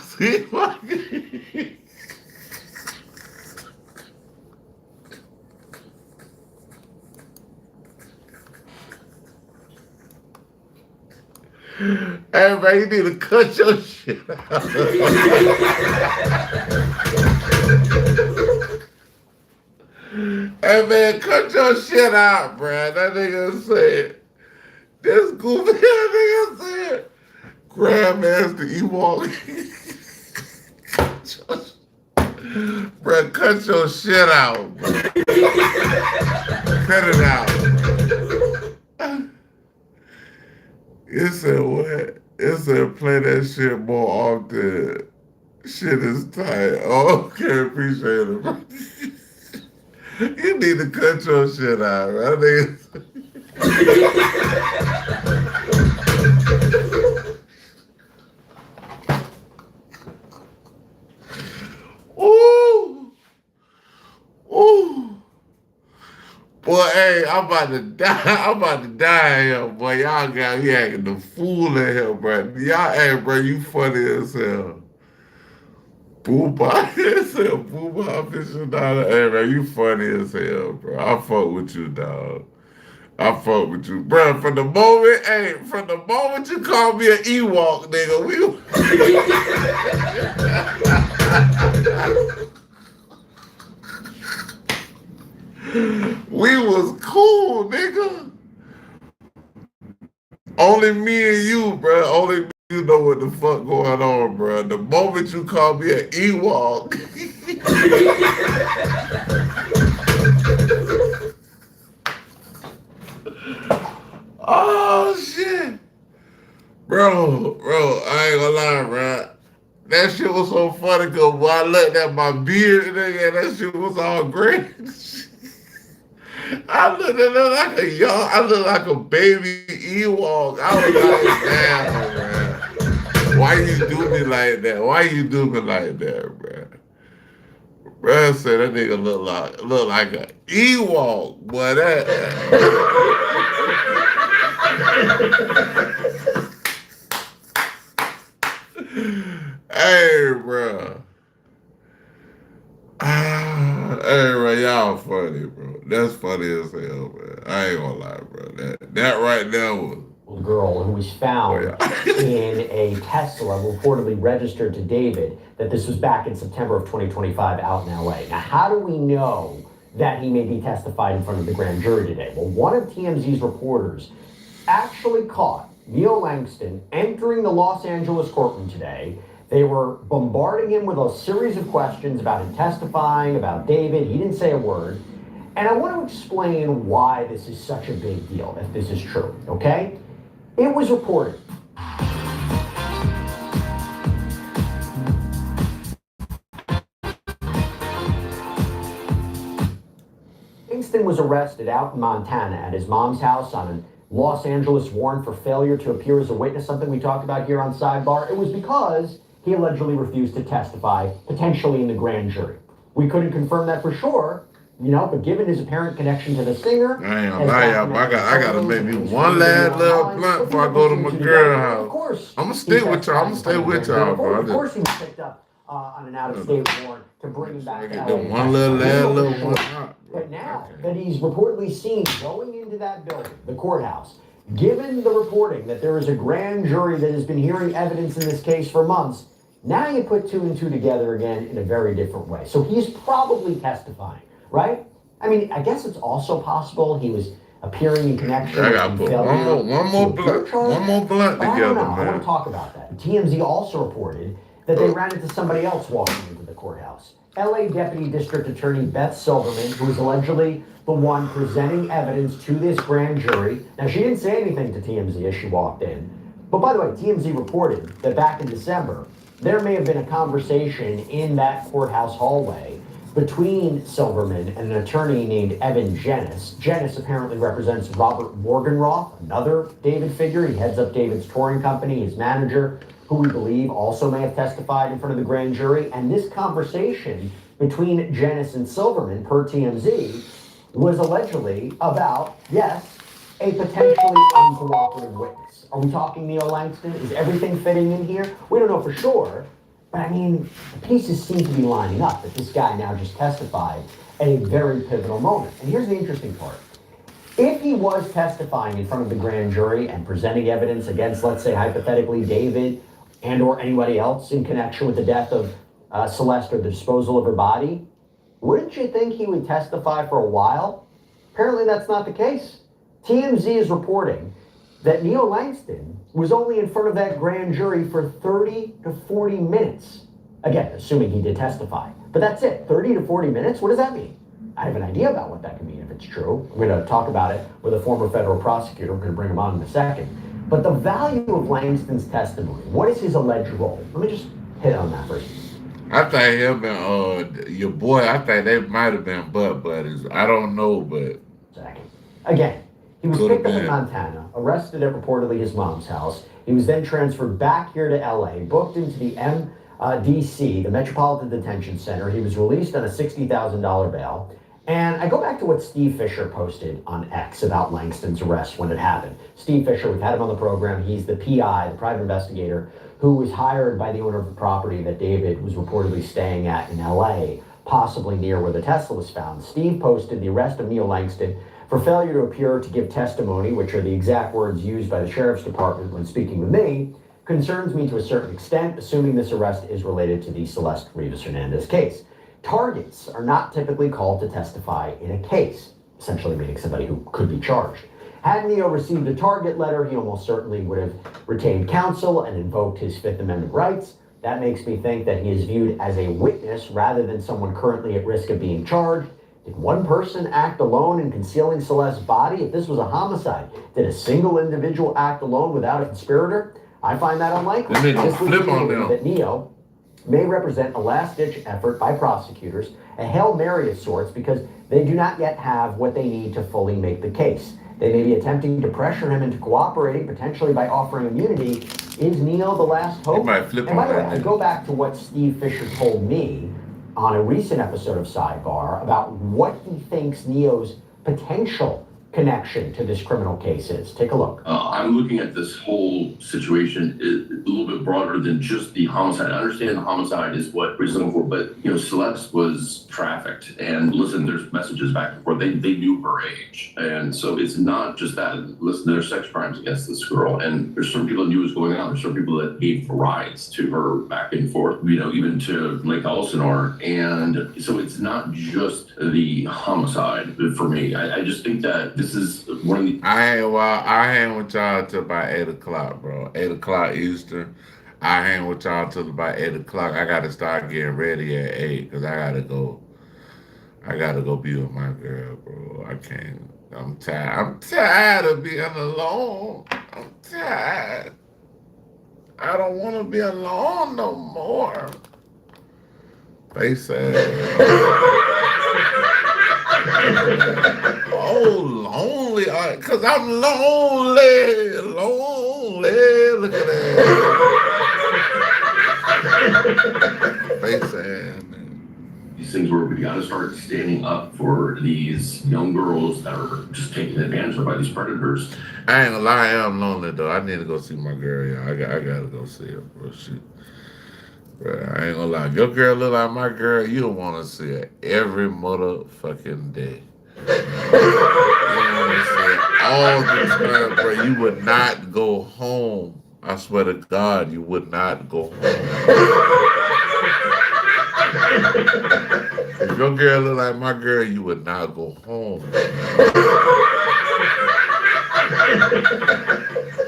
Hey man, you need to cut your shit out. Hey man, cut your shit out, bruh. That nigga said. This goofy ass nigga said. Grandmaster Ewok. Bro, cut your shit out, bro. Cut it out, bro. It said what? It said play that shit more often. Shit is tight. Oh, okay, appreciate it, bro. You need to cut your shit out, right? Ooh. Ooh. Boy, hey, I'm about to die. I'm about to die here, boy. Y'all got me acting the fool in here, bro. Y'all, hey, bro, you funny as hell. Booba, it's a Booba aficionado. Hey, man, you funny as hell, bro. I fuck with you, dog. I fuck with you, bro. From the moment you called me an Ewok, nigga, we was cool, nigga. Only me and you, bro. Only me and you know what the fuck going on, bro. The moment you called me an Ewok. Oh, shit. Bro, I ain't gonna lie, bro. That shit was so funny because when I looked at my beard, nigga, that shit was all gray. I looked at it like I looked like a baby Ewok. I was like, damn, man. Why you do me like that? Why you do me like that, bro? Bro said that nigga look like an Ewok, boy. That. Hey, bro. Hey, bro, y'all funny, bro. That's funny as hell, man. I ain't gonna lie, bro. That right now was... Girl who was found in a Tesla reportedly registered to David, that this was back in September of 2025 out in LA. Now, how do we know that he may be testified in front of the grand jury today? Well, one of TMZ's reporters actually caught Neil Langston entering the Los Angeles courtroom today. They were bombarding him with a series of questions about him testifying, about David. He didn't say a word. And I want to explain why this is such a big deal, if this is true, okay? It was reported. Langston was arrested out in Montana at his mom's house on a Los Angeles warrant for failure to appear as a witness, something we talked about here on Sidebar. It was because he allegedly refused to testify, potentially in the grand jury. We couldn't confirm that for sure, but given his apparent connection to the singer... I ain't gonna lie, y'all, I gotta make me one last little blunt before I go to my girl house. Of course, I'm gonna stay with y'all. I'm gonna stay with y'all, bro. Of course he was picked up on an out-of-state warrant to bring him back to LA. One little one. But now that he's reportedly seen going into that building, the courthouse, given the reporting that there is a grand jury that has been hearing evidence in this case for months, now you put two and two together again in a very different way. So he's probably testifying, right? I mean, I guess it's also possible he was appearing in connection with one more blunt together, man. I want to talk about that. TMZ also reported that they ran into somebody else walking into the courthouse. LA Deputy District Attorney Beth Silverman, who was allegedly the one presenting evidence to this grand jury. Now, she didn't say anything to TMZ as she walked in. But by the way, TMZ reported that back in December, there may have been a conversation in that courthouse hallway between Silverman and an attorney named Evan Jennis. Jennis apparently represents Robert Morgenroth, another David figure. He heads up David's touring company, his manager, who we believe also may have testified in front of the grand jury. And this conversation between Jennis and Silverman, per TMZ, was allegedly about, yes, a potentially uncooperative witness. Are we talking Neil Langston? Is everything fitting in here? We don't know for sure, but I mean, the pieces seem to be lining up that this guy now just testified at a very pivotal moment. And here's the interesting part. If he was testifying in front of the grand jury and presenting evidence against, let's say, hypothetically, David and or anybody else in connection with the death of Celeste or the disposal of her body, wouldn't you think he would testify for a while? Apparently that's not the case. TMZ is reporting that Neil Langston was only in front of that grand jury for 30 to 40 minutes. Again, assuming he did testify. But that's it, 30 to 40 minutes? What does that mean? I have an idea about what that could mean if it's true. I'm going to talk about it with a former federal prosecutor. We're going to bring him on in a second. But the value of Langston's testimony, what is his alleged role? Let me just hit on that first. I think him and your boy, I think they might have been butt buddies. I don't know, but... Again, he was Could've picked up in been. Montana, arrested at reportedly his mom's house. He was then transferred back here to LA, booked into the MDC, the Metropolitan Detention Center. He was released on a $60,000 bail. And I go back to what Steve Fisher posted on X about Langston's arrest when it happened. Steve Fisher, we've had him on the program. He's the PI, the private investigator, who was hired by the owner of the property that David was reportedly staying at in LA, possibly near where the Tesla was found. Steve posted the arrest of Neil Langston for failure to appear to give testimony, which are the exact words used by the sheriff's department when speaking with me, concerns me to a certain extent, assuming this arrest is related to the Celeste Rivas Hernandez case. Targets are not typically called to testify in a case, essentially meaning somebody who could be charged. Had Neo received a target letter, he almost certainly would have retained counsel and invoked his Fifth Amendment rights. That makes me think that he is viewed as a witness rather than someone currently at risk of being charged. Did one person act alone in concealing Celeste's body? If this was a homicide, did a single individual act alone without a conspirator? I find that unlikely. They need to This would flip on mean them. that Neo may represent a last-ditch effort by prosecutors, a Hail Mary of sorts, because they do not yet have what they need to fully make the case. They may be attempting to pressure him into cooperating, potentially by offering immunity. Is Neo the last hope? might flip And by on the way, that. I go back to what Steve Fisher told me on a recent episode of Sidebar about what he thinks Neo's potential connection to this criminal case is. Take a look. I'm looking at this whole situation a little bit broader than just the homicide. I understand the homicide is what we're looking for, but Celeste was trafficked, and listen, there's messages back and forth. They knew her age, and so it's not just that. Listen, there's sex crimes against this girl, and there's some people that knew what was going on. There's some people that gave rides to her back and forth, even to Lake Elsinore, and so it's not just the homicide for me. I just think that this is one of the. I hang with y'all till about 8 o'clock, bro. 8 o'clock Eastern. I hang with y'all till about 8 o'clock. I gotta start getting ready at 8 because I gotta go be with my girl, bro. I can't. I'm tired. I'm tired of being alone. I'm tired. I don't want to be alone no more. Face ass. Oh, lonely. Because I'm lonely. Look at that. Face ass, man. These things where we got to start standing up for these young girls that are just taken advantage of by these predators. I ain't gonna lie, I am lonely though. I need to go see my girl, y'all. I gotta go see her, bro. Shit. Bro, I ain't gonna lie. If your girl look like my girl, you don't wanna see her every motherfucking day. You want to see her all the time, bro. You would not go home. I swear to God, you would not go home. If your girl look like my girl, you would not go home.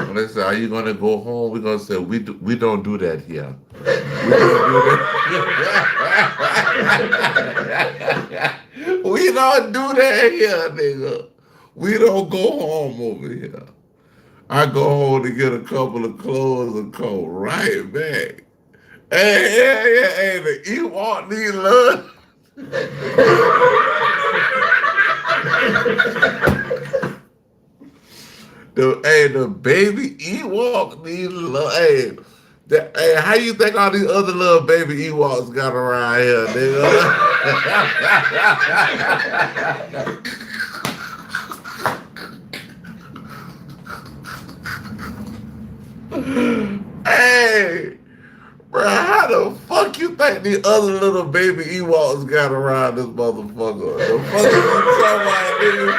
When they say, are you going to go home? We're going to say, we don't do that here. We don't do that. We don't do that here, nigga. We don't go home over here. I go home to get a couple of clothes and come right back. Hey, the Ewok need love. The baby Ewok need love. Hey, how you think all these other little baby Ewoks got around here, nigga? Hey, bro, how the fuck you think the other little baby Ewoks got around this motherfucker? The fuck you talking about, nigga?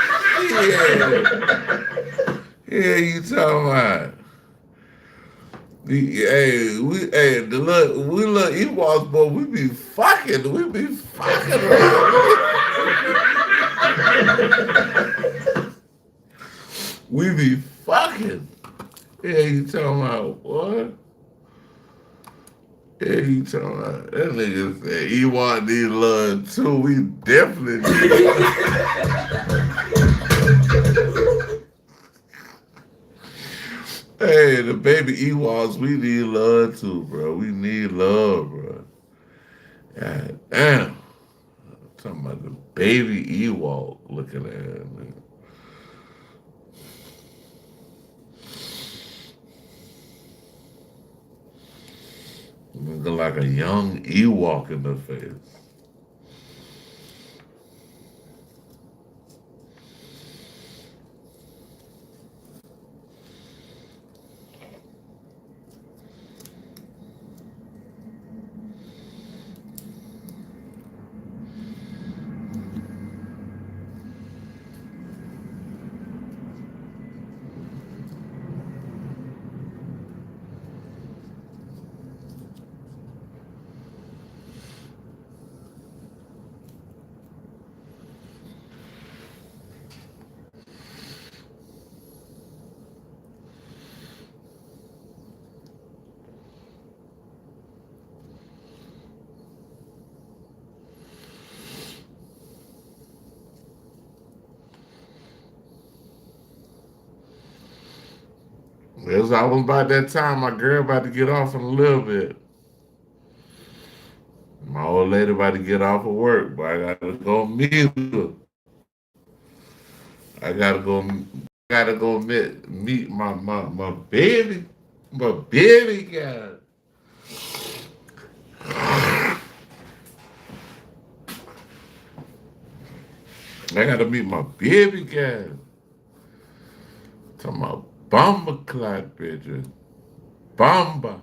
Yeah, you talking about? The little Ewoks, boy, we be fucking around. We be fucking. Yeah, you talking about what? Yeah, you talking about that nigga said Ewok need love too. We definitely need Hey, the baby Ewoks, we need love too, bro. We need love, bro. God damn. I'm talking about the baby Ewok looking at him, man. Looking like a young Ewok in the face. It was almost about that time. My girl about to get off in a little bit. My old lady about to get off of work, but I gotta go meet her. I gotta go meet my baby, guy. I gotta meet my baby guy. Talking about bomber clock, bitch. Bomber.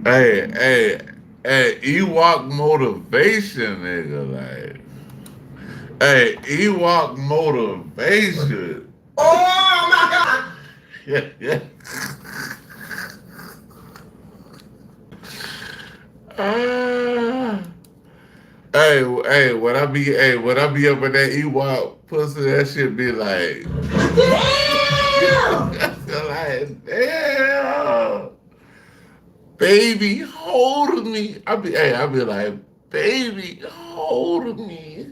Hey, Ewok motivation, nigga, like. Hey, Ewok motivation. Oh my God! Yeah. Ah. Hey, when I be up in that Ewok pussy, that shit be like, Damn! like, damn, baby, hold me. I be like, baby, hold me.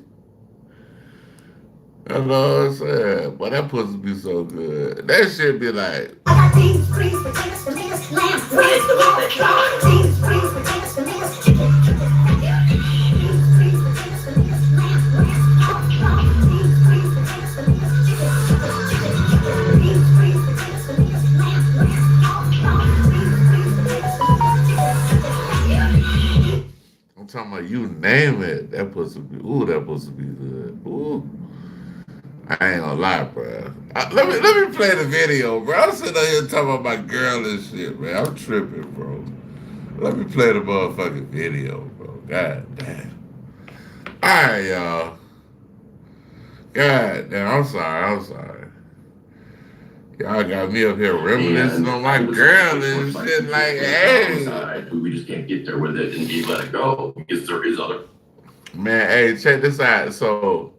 You know what I'm saying? But that pussy be so good. That shit be like, I got beans, greens, potatoes, tomatoes, lamb, rice, tomato, corn, beans, greens, potatoes, tomatoes, chicken, beans, greens, potatoes, tomatoes, lamb, beans, greens, potatoes, tomatoes, chicken, beans, greens, potatoes, tomatoes, lamb, beans, greens, potatoes, tomatoes, I'm talking about you name it. That pussy be, that pussy be good. Ooh. I ain't gonna lie, bro. Let me play the video, bro. I'm sitting here talking about my girl and shit, man. I'm tripping, bro. Let me play the motherfucking video, bro. God damn. All right, y'all. God damn, I'm sorry. Y'all got me up here reminiscing on my girl and shit like, hey. We just can't get there with it and we let it go because there is other. Man, hey, check this out. So,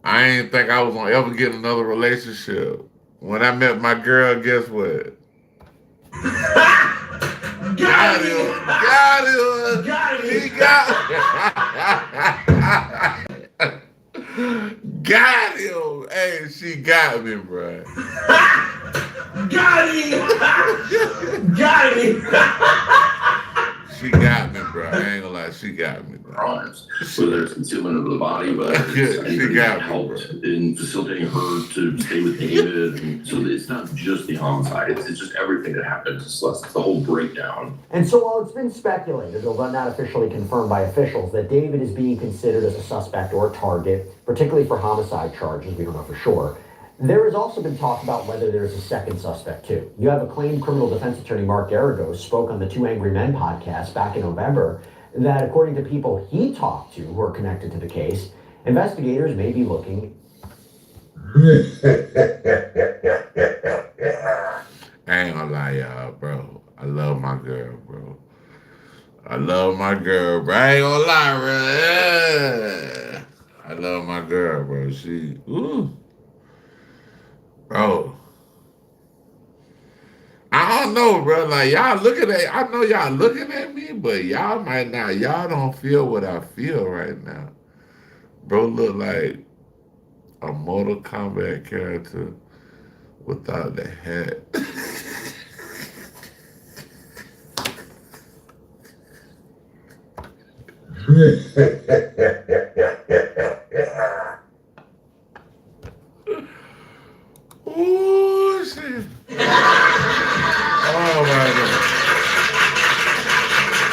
I ain't think I was gonna ever get another relationship. When I met my girl, guess what? Got him! He got got him! Hey, she got me, bro. Got him! She got me, bro. I ain't gonna lie, she got me, bro. Crimes, whether it's concealment of the body, whether she got me, helped in facilitating her to stay with David. And so it's not just the homicide; it's just everything that happened to Celeste. It's the whole breakdown. And so while it's been speculated, although not officially confirmed by officials, that David is being considered as a suspect or a target, particularly for homicide charges, we don't know for sure, there has also been talk about whether there's a second suspect too. You have acclaimed criminal defense attorney Mark Garagos spoke on the Two Angry Men podcast back in November that according to people he talked to who are connected to the case, investigators may be looking. love my girl, bro. I ain't gonna lie, bro. Yeah. I love my girl, bro. She, ooh, bro. I don't know, bro. Like y'all looking at, I know y'all looking at me, but y'all might not. Y'all don't feel what I feel right now, bro. Look like a Mortal Kombat character without the hat. Ooh, shit. Oh my God.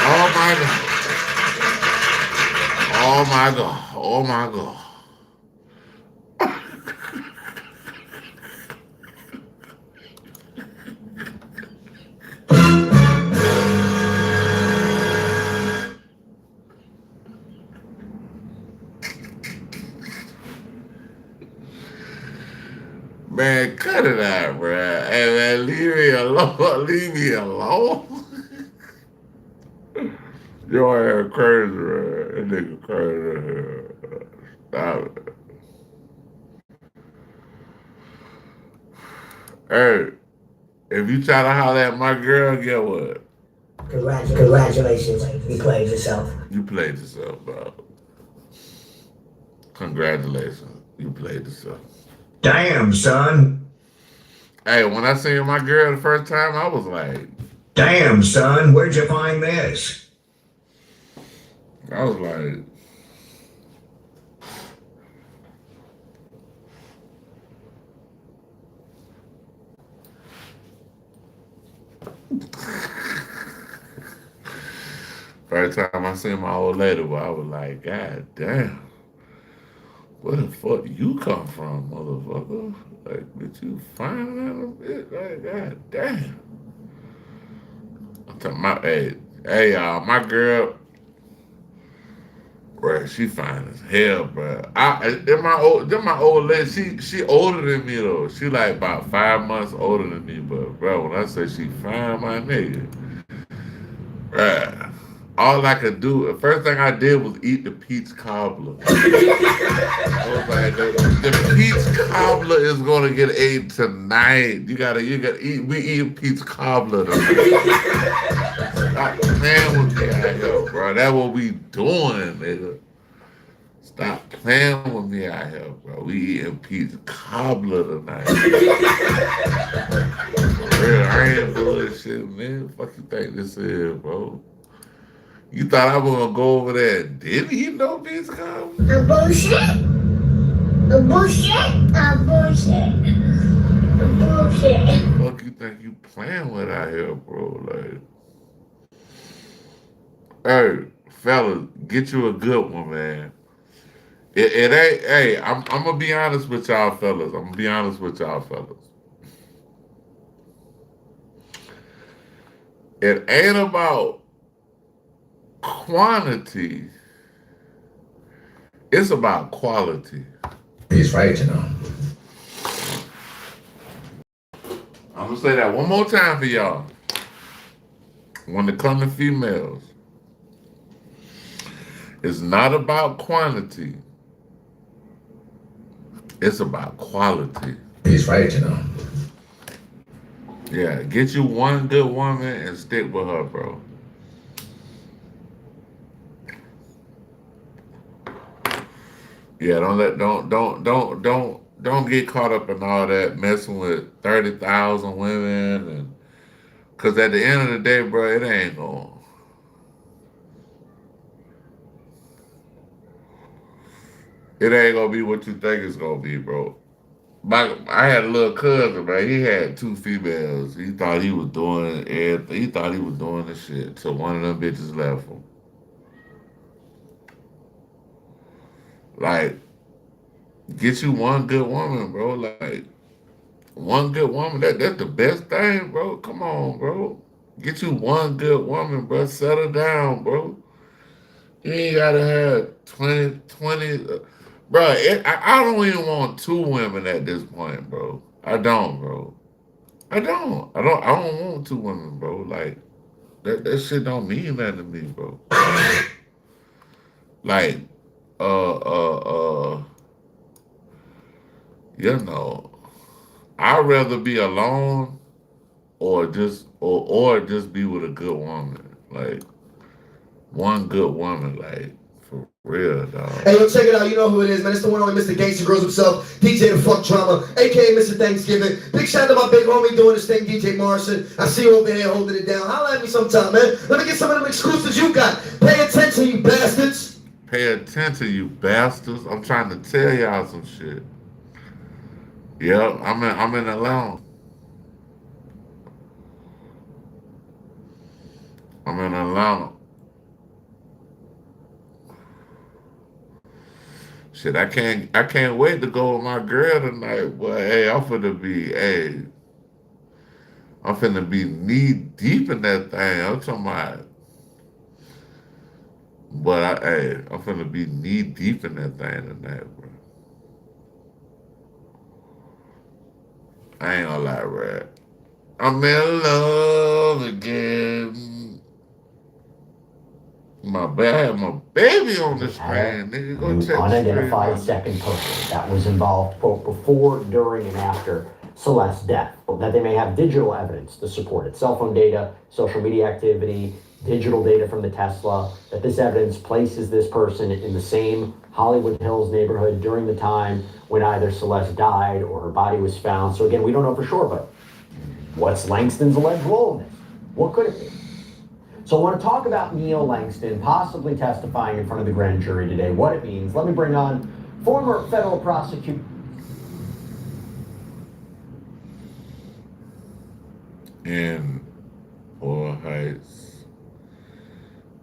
Oh my God. Oh my God. Oh my God. Man, cut it out, bro. Hey, man, leave me alone. Leave me alone. Your ass crazy, bro. That nigga crazy. Stop it. Hey, if you try to holler at my girl, get what? Congratulations, you played yourself. You played yourself, bro. Congratulations. You played yourself. Damn, son. Hey, when I seen my girl the first time, I was like, Damn, son, where'd you find this? I was like, first time I seen my old lady, well, I was like, God damn, where the fuck you come from, motherfucker? Like, did you find that a bit? Like, God damn. I'm talking about, hey, y'all, my girl, bro, she fine as hell, bro. Then my old lady, she older than me though. She like about 5 months older than me, but bro, when I say she fine, my nigga, bruh, all I could do, the first thing I did was eat the peach cobbler. I was like, the peach cobbler is gonna get ate tonight. You gotta eat. We eat peach cobbler tonight. Stop playing with me out here, bro. That's what we doing, nigga. Stop playing with me out here, bro. We eating peach cobbler tonight. For real, I ain't bullshit, man. Fuck you think this is, bro? You thought I was gonna go over there and didn't eat no peach cobbler? A bullshit. A bullshit. A bullshit. A bullshit. Fuck you think you playing with out here, bro? Like, hey, fellas, get you a good one, man. It ain't. Hey, I'm gonna be honest with y'all, fellas. I'm gonna be honest with y'all, fellas. It ain't about quantity. It's about quality. He's right, you know. I'm gonna say that one more time for y'all. When it comes to females, it's not about quantity. It's about quality. He's right, you know. Yeah, get you one good woman and stick with her, bro. Yeah, don't get caught up in all that messing with 30,000 women, and because at the end of the day, bro, it ain't going. It ain't gonna be what you think it's gonna be, bro. I had a little cousin, man. He had 2 females. He thought he was doing everything. He thought he was doing the shit. So one of them bitches left him. Like, get you one good woman, bro. Like, one good woman. That's the best thing, bro. Come on, bro. Get you one good woman, bro. Settle down, bro. You ain't gotta have 20. Bro, I don't even want 2 women at this point, bro. I don't, bro. I don't want 2 women, bro. Like, That shit don't mean nothing to me, bro. Like, you know, I'd rather be alone or just be with a good woman. Like, one good woman, like, for real, dog. Hey, yo, check it out. You know who it is, man. It's the one only Mr. Gangsta Girls himself, DJ the Fuck Drama, aka Mr. Thanksgiving. Big shout out to my big homie doing this thing, DJ Morrison. I see you over here holding it down. Holla at me sometime, man. Let me get some of them exclusives you got. Pay attention, you bastards. Pay attention, you bastards. I'm trying to tell y'all some shit. Yep, I'm in Atlanta. I'm in Atlanta. Shit, I can't wait to go with my girl tonight. But hey, I'm finna be knee deep in that thing. I'm talking about. But I'm finna be knee deep in that thing tonight, bro. I ain't gonna lie, bro. I'm in love again. I had my baby on the screen, nigga. Go check unidentified second person that was involved, quote, before, during, and after Celeste's death. That they may have digital evidence to support it. Cell phone data, social media activity, digital data from the Tesla, that this evidence places this person in the same Hollywood Hills neighborhood during the time when either Celeste died or her body was found. So again, we don't know for sure, but what's Langston's alleged role in this? What could it be? So I want to talk about Neil Langston possibly testifying in front of the grand jury today, what it means. Let me bring on former federal prosecutor. In Boyle Heights,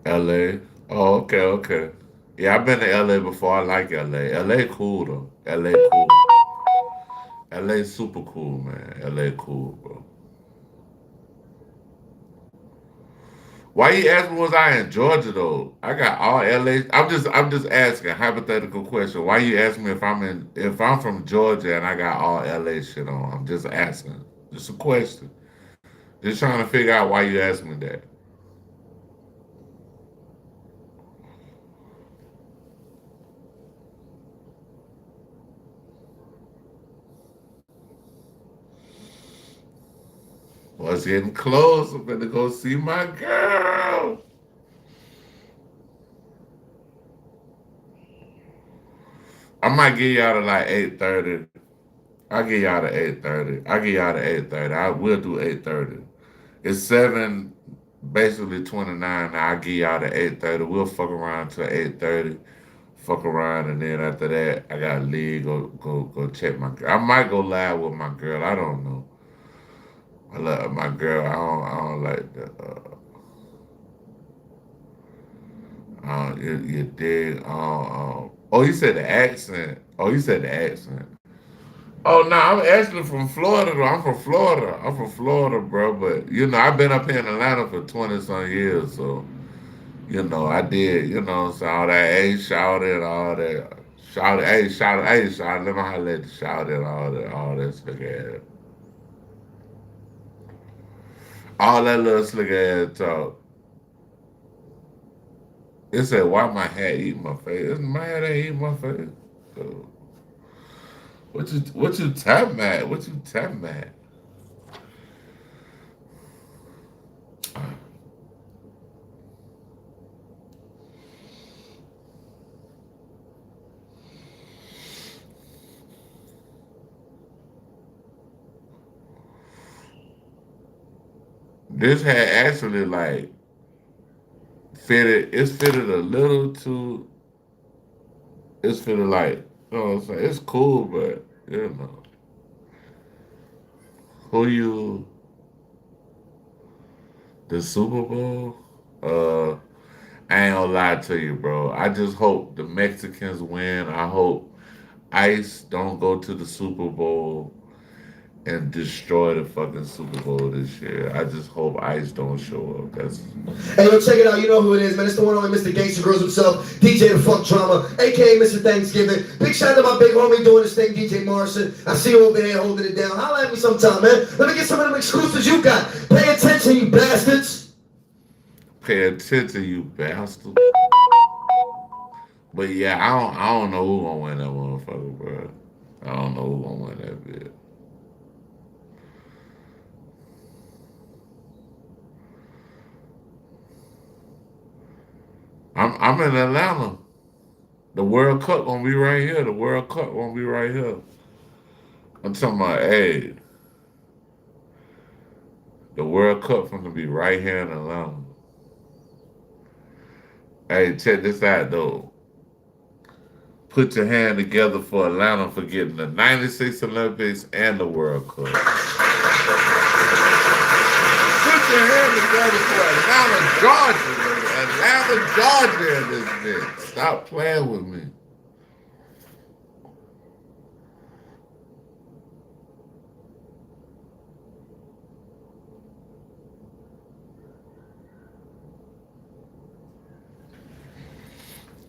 LA. Oh, okay. Yeah, I've been to LA before. I like LA. LA cool though. LA cool. LA super cool, man. LA cool, bro. Why you ask me was I in Georgia though? I got all LA. I'm just asking a hypothetical question. Why you ask me if I'm from Georgia and I got all LA shit on? I'm just asking. Just a question. Just trying to figure out why you asked me that. Well, it's getting close. I'm gonna go see my girl. I might get y'all to like 8:30. I'll get y'all to 8:30. I'll get y'all to 8:30. I will do 8:30. It's 7, basically 29. I'll get y'all to 8:30. We'll fuck around till 8:30. Fuck around, and then after that, I gotta leave. Go check my girl. I might go live with my girl. I don't know. I love my girl. I don't like the. You dig? Oh, you said the accent. Oh, you said the accent. Oh no, I'm actually from Florida though. I'm from Florida, bro. But I've been up here in Atlanta for 20-some years, so I did. So all that shout it, all that shout it, shout it. Let me holler at the shout it, all that slick ass. All that little slick ass talk. It said, why my hat eat my face? My hat ain't eat my face. So, what you tapping at? What you tapping at? This hat actually like fitted. It's fitted a little too. It's fitted like what I'm saying. It's cool, but who you? The Super Bowl? I ain't gonna lie to you, bro. I just hope the Mexicans win. I hope ICE don't go to the Super Bowl and destroy the fucking Super Bowl this year. I just hope ICE don't show up. Hey, yo, check it out. You know who it is, man. It's the one only Mr. Gangsta Girls himself, DJ the Fuck Drama, aka Mr. Thanksgiving. Big shout out to my big homie doing this thing, DJ Morrison. I see you over here holding it down. Holla at me sometime, man. Let me get some of them exclusives you got. Pay attention, you bastards. Pay attention, you bastard. But yeah, I don't know who gonna win that motherfucker, bro. I don't know who gonna win that bit. I'm in Atlanta. The World Cup gonna be right here. The World Cup gonna be right here. I'm talking about, hey, the World Cup gonna be right here in Atlanta. Hey, check this out though. Put your hand together for Atlanta for getting the '96 Olympics and the World Cup. Put your hand together for Atlanta, Georgia. Atlanta, Georgia in this bitch. Stop playing with me.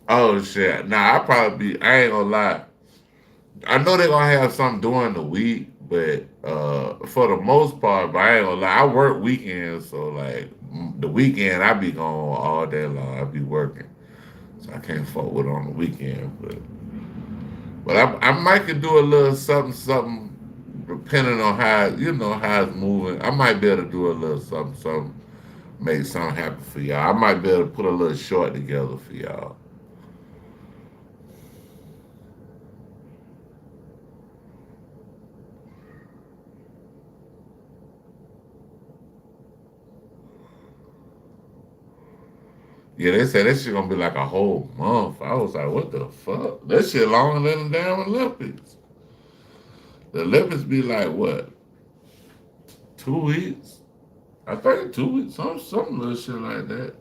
Oh shit. Nah, I ain't gonna lie. I know they're gonna have something during the week, but for the most part, but I ain't gonna lie, I work weekends, so like the weekend I be gone all day long. I be working. So I can't fuck with it on the weekend, but I might could do a little something depending on how it's moving. I might be able to do a little something, make something happen for y'all. I might be able to put a little short together for y'all. Yeah, they said that shit gonna be like a whole month. I was like, what the fuck? That shit longer than the damn Olympics. The Olympics be like what? 2 weeks? I think 2 weeks, some little shit like that.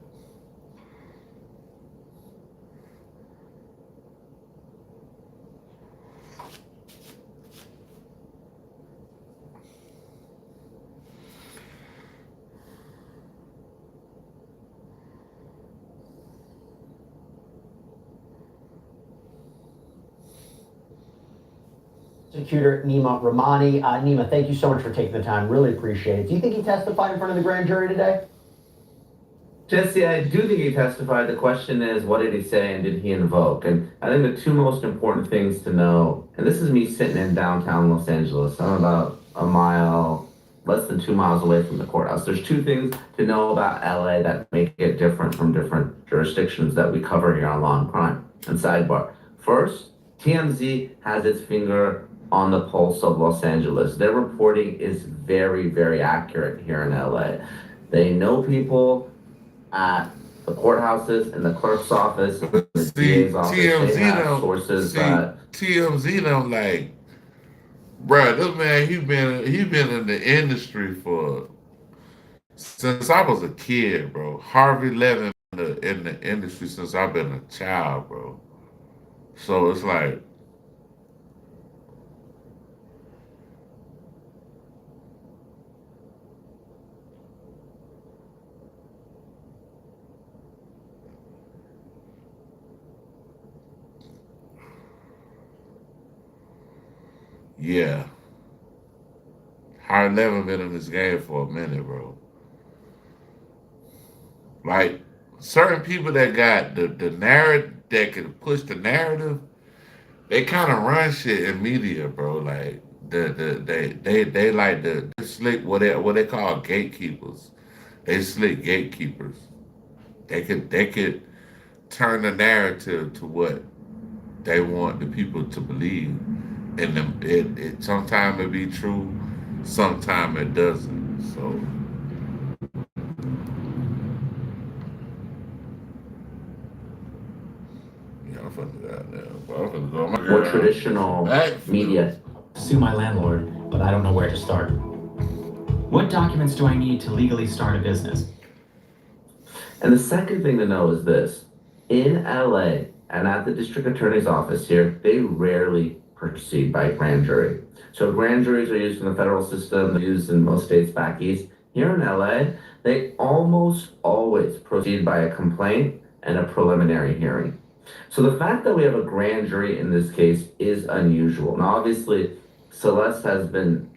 Prosecutor Nima Rahmani. Nima, thank you so much for taking the time. Really appreciate it. Do you think he testified in front of the grand jury today? Jesse, I do think he testified. The question is, what did he say and did he invoke? And I think the two most important things to know, and this is me sitting in downtown Los Angeles. I'm about less than 2 miles away from the courthouse. There's two things to know about LA that make it different from different jurisdictions that we cover here on Law and Crime. And sidebar. First, TMZ has its finger on the pulse of Los Angeles. Their reporting is very, very accurate here in LA. They know people at the courthouses and the clerk's office and the DA's office. They have sources that TMZ them like, bruh, this man he been in the industry for since I was a kid, bro. Harvey Levin in the industry since I've been a child, bro. So it's like, yeah. Harvey Levin been in this game for a minute, bro. Like certain people that got the narrative that can push the narrative, they kind of run shit in media, bro. Like they like the slick what they call gatekeepers. They slick gatekeepers. They could turn the narrative to what they want the people to believe, and it sometimes it be true, sometimes it doesn't. So. more traditional media. Sue my landlord, but I don't know where to start. What documents do I need to legally start a business? And the second thing to know is this. In LA and at the district attorney's office here, they rarely proceed by grand jury. So grand juries are used in the federal system, they're used in most states back east. Here in LA, they almost always proceed by a complaint and a preliminary hearing. So the fact that we have a grand jury in this case is unusual. Now, obviously, Celeste has been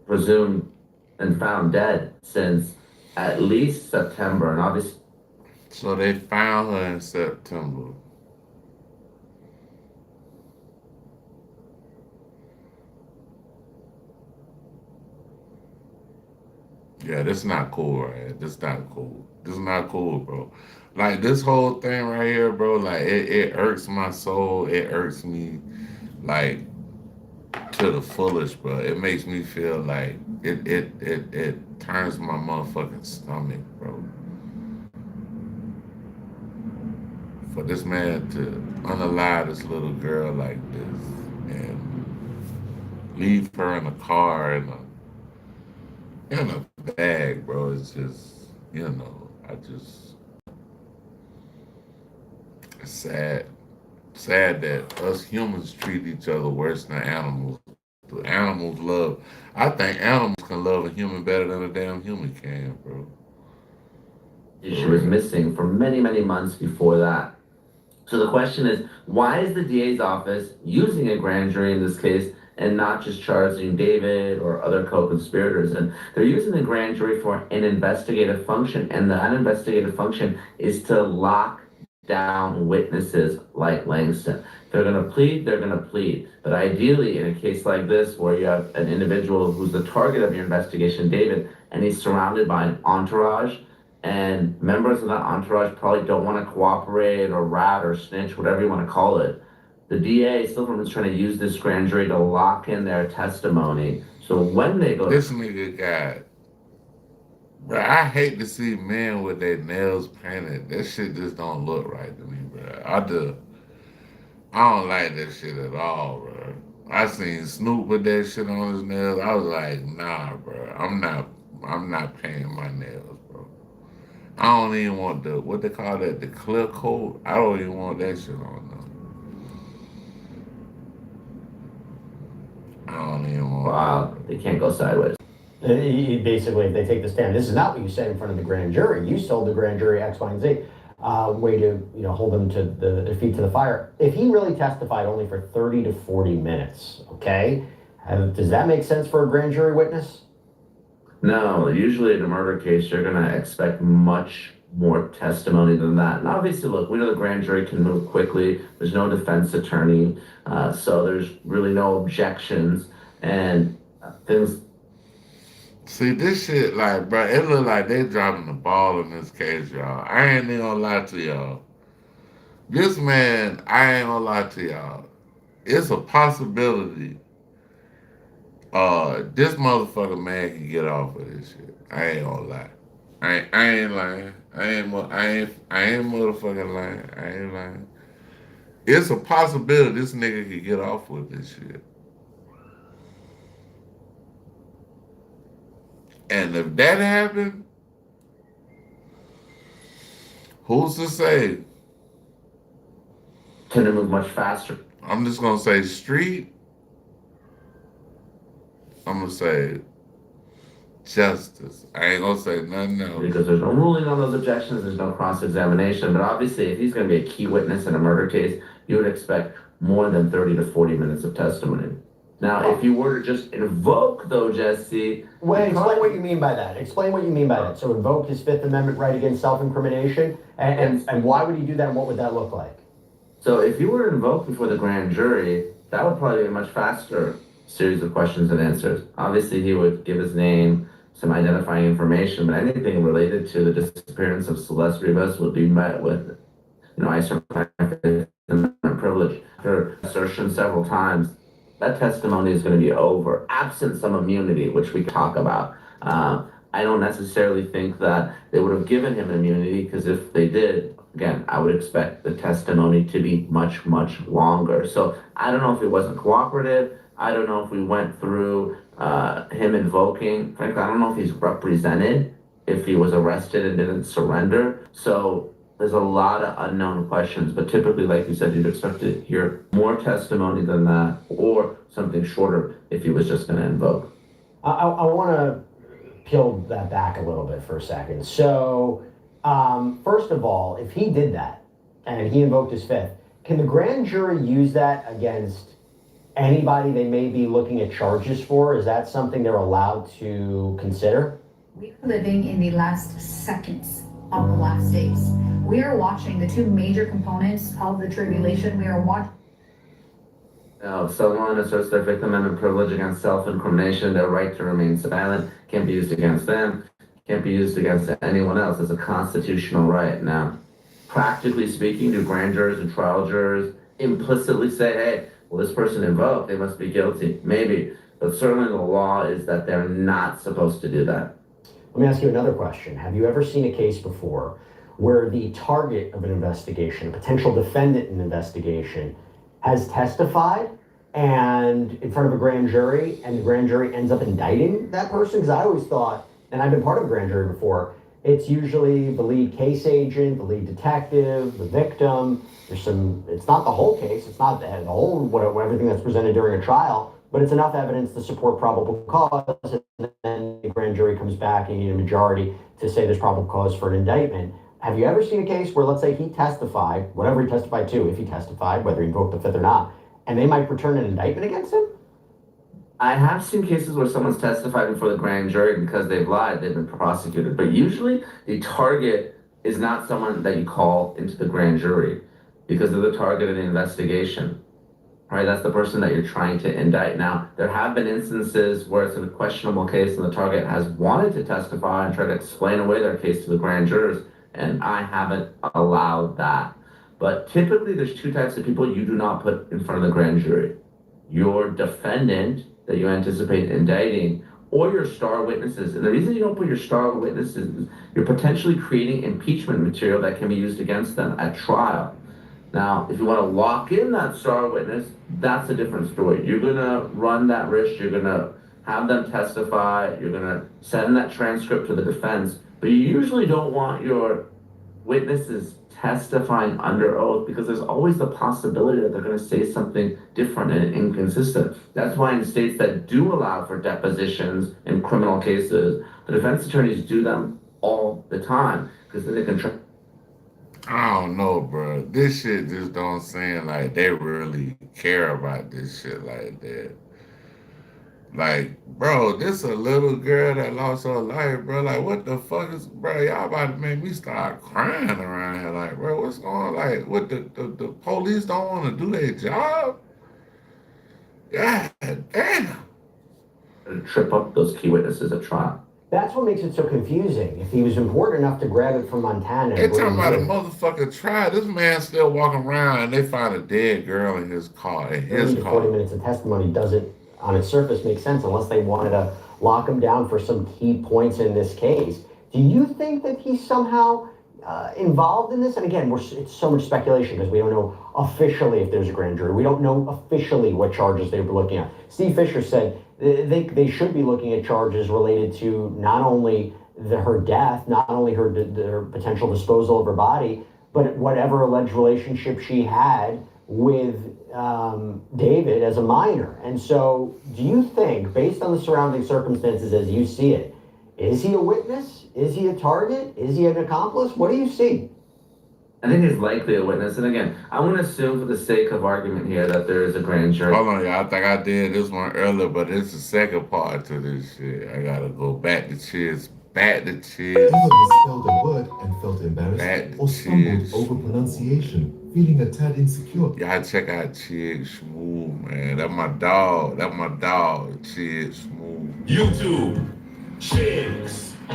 presumed and found dead since at least September, and obviously So they found her in September. Yeah, this not cool, right? This not cool. This not cool, bro. Like this whole thing right here, bro. Like it irks my soul. It irks me, like to the fullest, bro. It makes me feel like it turns my motherfucking stomach, bro. For this man to unalive this little girl like this and leave her in a car in a bag, bro. It's just, I just it's sad. Sad that us humans treat each other worse than animals. The animals love. I think animals can love a human better than a damn human can, bro. She was missing for many, many months before that. So the question is, why is the DA's office using a grand jury in this case and not just charging David or other co-conspirators? And they're using the grand jury for an investigative function, and that investigative function is to lock down witnesses like Langston. They're going to plead, they're going to plead. But ideally, in a case like this, where you have an individual who's the target of your investigation, David, and he's surrounded by an entourage, and members of that entourage probably don't want to cooperate or rat or snitch, whatever you want to call it. The DA, Silverman's trying to use this grand jury to lock in their testimony. So when they go... This nigga got... Bro, I hate to see men with their nails painted. That shit just don't look right to me, bro. I don't like that shit at all, bro. I seen Snoop with that shit on his nails. I was like, nah, bro. I'm not painting my nails, bro. I don't even want what they call that, the clear coat. I don't even want that shit on them. I don't even want Wow, they can't go sideways. Basically, if they take the stand, this is not what you said in front of the grand jury. You told the grand jury X, Y, and Z. Way to hold them to their feet to the fire. If he really testified only for 30 to 40 minutes, okay, does that make sense for a grand jury witness? No, usually in a murder case, you're going to expect much more testimony than that. And obviously, look, we know the grand jury can move quickly. There's no defense attorney, so there's really no objections and things. See, this shit, like, bro, it look like they dropping the ball in this case, y'all. I ain't even gonna lie to y'all. This man, I ain't gonna lie to y'all. It's a possibility this motherfucker man can get off of this shit. I ain't gonna lie. I ain't lying. I ain't motherfucking lying. I ain't lying. It's a possibility this nigga could get off with this shit. And if that happened, who's to say? Can it move much faster? I'm just gonna say street. I'm gonna say justice. I ain't gonna say nothing else. Because there's no ruling on those objections, there's no cross-examination. But obviously, if he's going to be a key witness in a murder case, you would expect more than 30 to 40 minutes of testimony. Now, if you were to just invoke, though, Jesse... Wait, explain what you mean by that. Explain what you mean by that. So invoke his Fifth Amendment right against self-incrimination? And why would he do that, and what would that look like? So if you were to invoke before the grand jury, that would probably be a much faster series of questions and answers. Obviously, he would give his name, some identifying information, but anything related to the disappearance of Celeste Rivas would be met with, I certify privilege. Her assertion several times, that testimony is going to be over, absent some immunity, which we talk about. I don't necessarily think that they would have given him immunity, because if they did, again, I would expect the testimony to be much, much longer. So I don't know if it wasn't cooperative. I don't know if we went through him invoking. Frankly, I don't know if he's represented, if he was arrested and didn't surrender. So there's a lot of unknown questions. But typically, like you said, you'd expect to hear more testimony than that, or something shorter if he was just going to invoke. I want to peel that back a little bit for a second. So, first of all, if he did that and he invoked his fifth, can the grand jury use that against anybody they may be looking at charges for? Is that something they're allowed to consider? We are living in the last seconds on the last days. We are watching the two major components of the tribulation. We are watching. Now, if someone asserts their Fifth Amendment privilege against self-incrimination, their right to remain silent can't be used against them, can't be used against anyone else. It's a constitutional right. Now, practically speaking, do grand jurors and trial jurors implicitly say, hey, well, this person invoked, they must be guilty? Maybe, but certainly the law is that they're not supposed to do that. Let me ask you another question. Have you ever seen a case before where the target of an investigation, a potential defendant in an investigation, has testified and in front of a grand jury, and the grand jury ends up indicting that person? Because I always thought, and I've been part of a grand jury before, it's usually the lead case agent, the lead detective, the victim. There's some, it's not the whole case, it's not the whole, whatever, everything that's presented during a trial, but it's enough evidence to support probable cause, and then the grand jury comes back and you need a majority to say there's probable cause for an indictment. Have you ever seen a case where, let's say he testified, whatever he testified to, if he testified, whether he invoked the Fifth or not, and they might return an indictment against him? I have seen cases where someone's testified before the grand jury because they've lied, they've been prosecuted. But usually the target is not someone that you call into the grand jury because they're the target of the investigation, right? That's the person that you're trying to indict. Now, there have been instances where it's a questionable case and the target has wanted to testify and try to explain away their case to the grand jurors, and I haven't allowed that. But typically there's two types of people you do not put in front of the grand jury. Your defendant that you anticipate indicting, or your star witnesses. And the reason you don't put your star witnesses is you're potentially creating impeachment material that can be used against them at trial. Now, if you want to lock in that star witness, that's a different story. You're gonna run that risk, you're gonna have them testify, you're gonna send that transcript to the defense, but you usually don't want your witnesses testifying under oath because there's always the possibility that they're going to say something different and inconsistent. That's why in states that do allow for depositions in criminal cases, the defense attorneys do them all the time because then they can try. I don't know, bro. This shit just don't seem like they really care about this shit like that. Like, bro, this a little girl that lost her life, bro. Like, what the fuck is, bro? Y'all about to make me start crying around here. Like, bro, what's going on? Like, what the police don't want to do their job? God damn. Trip up those key witnesses at trial. That's what makes it so confusing. If he was important enough to grab it from Montana. They talking about a motherfucking trial. This man still walking around and they find a dead girl in his car. 40 minutes of testimony doesn't, on its surface, make sense unless they wanted to lock him down for some key points in this case. Do you think that he's somehow involved in this? And again, it's so much speculation because we don't know officially if there's a grand jury. We don't know officially what charges they were looking at. Steve Fisher said they should be looking at charges related to not only her death, not only her potential disposal of her body, but whatever alleged relationship she had with David as a minor. And so do you think, based on the surrounding circumstances as you see it, is he a witness? Is he a target? Is he an accomplice? What do you see? I think he's likely a witness. And again, I want to assume for the sake of argument here that there is a grand jury. Hold on, y'all. I think I did this one earlier, but it's the second part to this shit. I gotta go back to Chiz. Back to Chiz. Ever misspelled a word and felt embarrassed or stumbled over pronunciation, feeling a tad insecure? Y'all check out Chiz Smooth, man. That's my dog. That's my dog, Chiz Smooth. YouTube, Chicks. I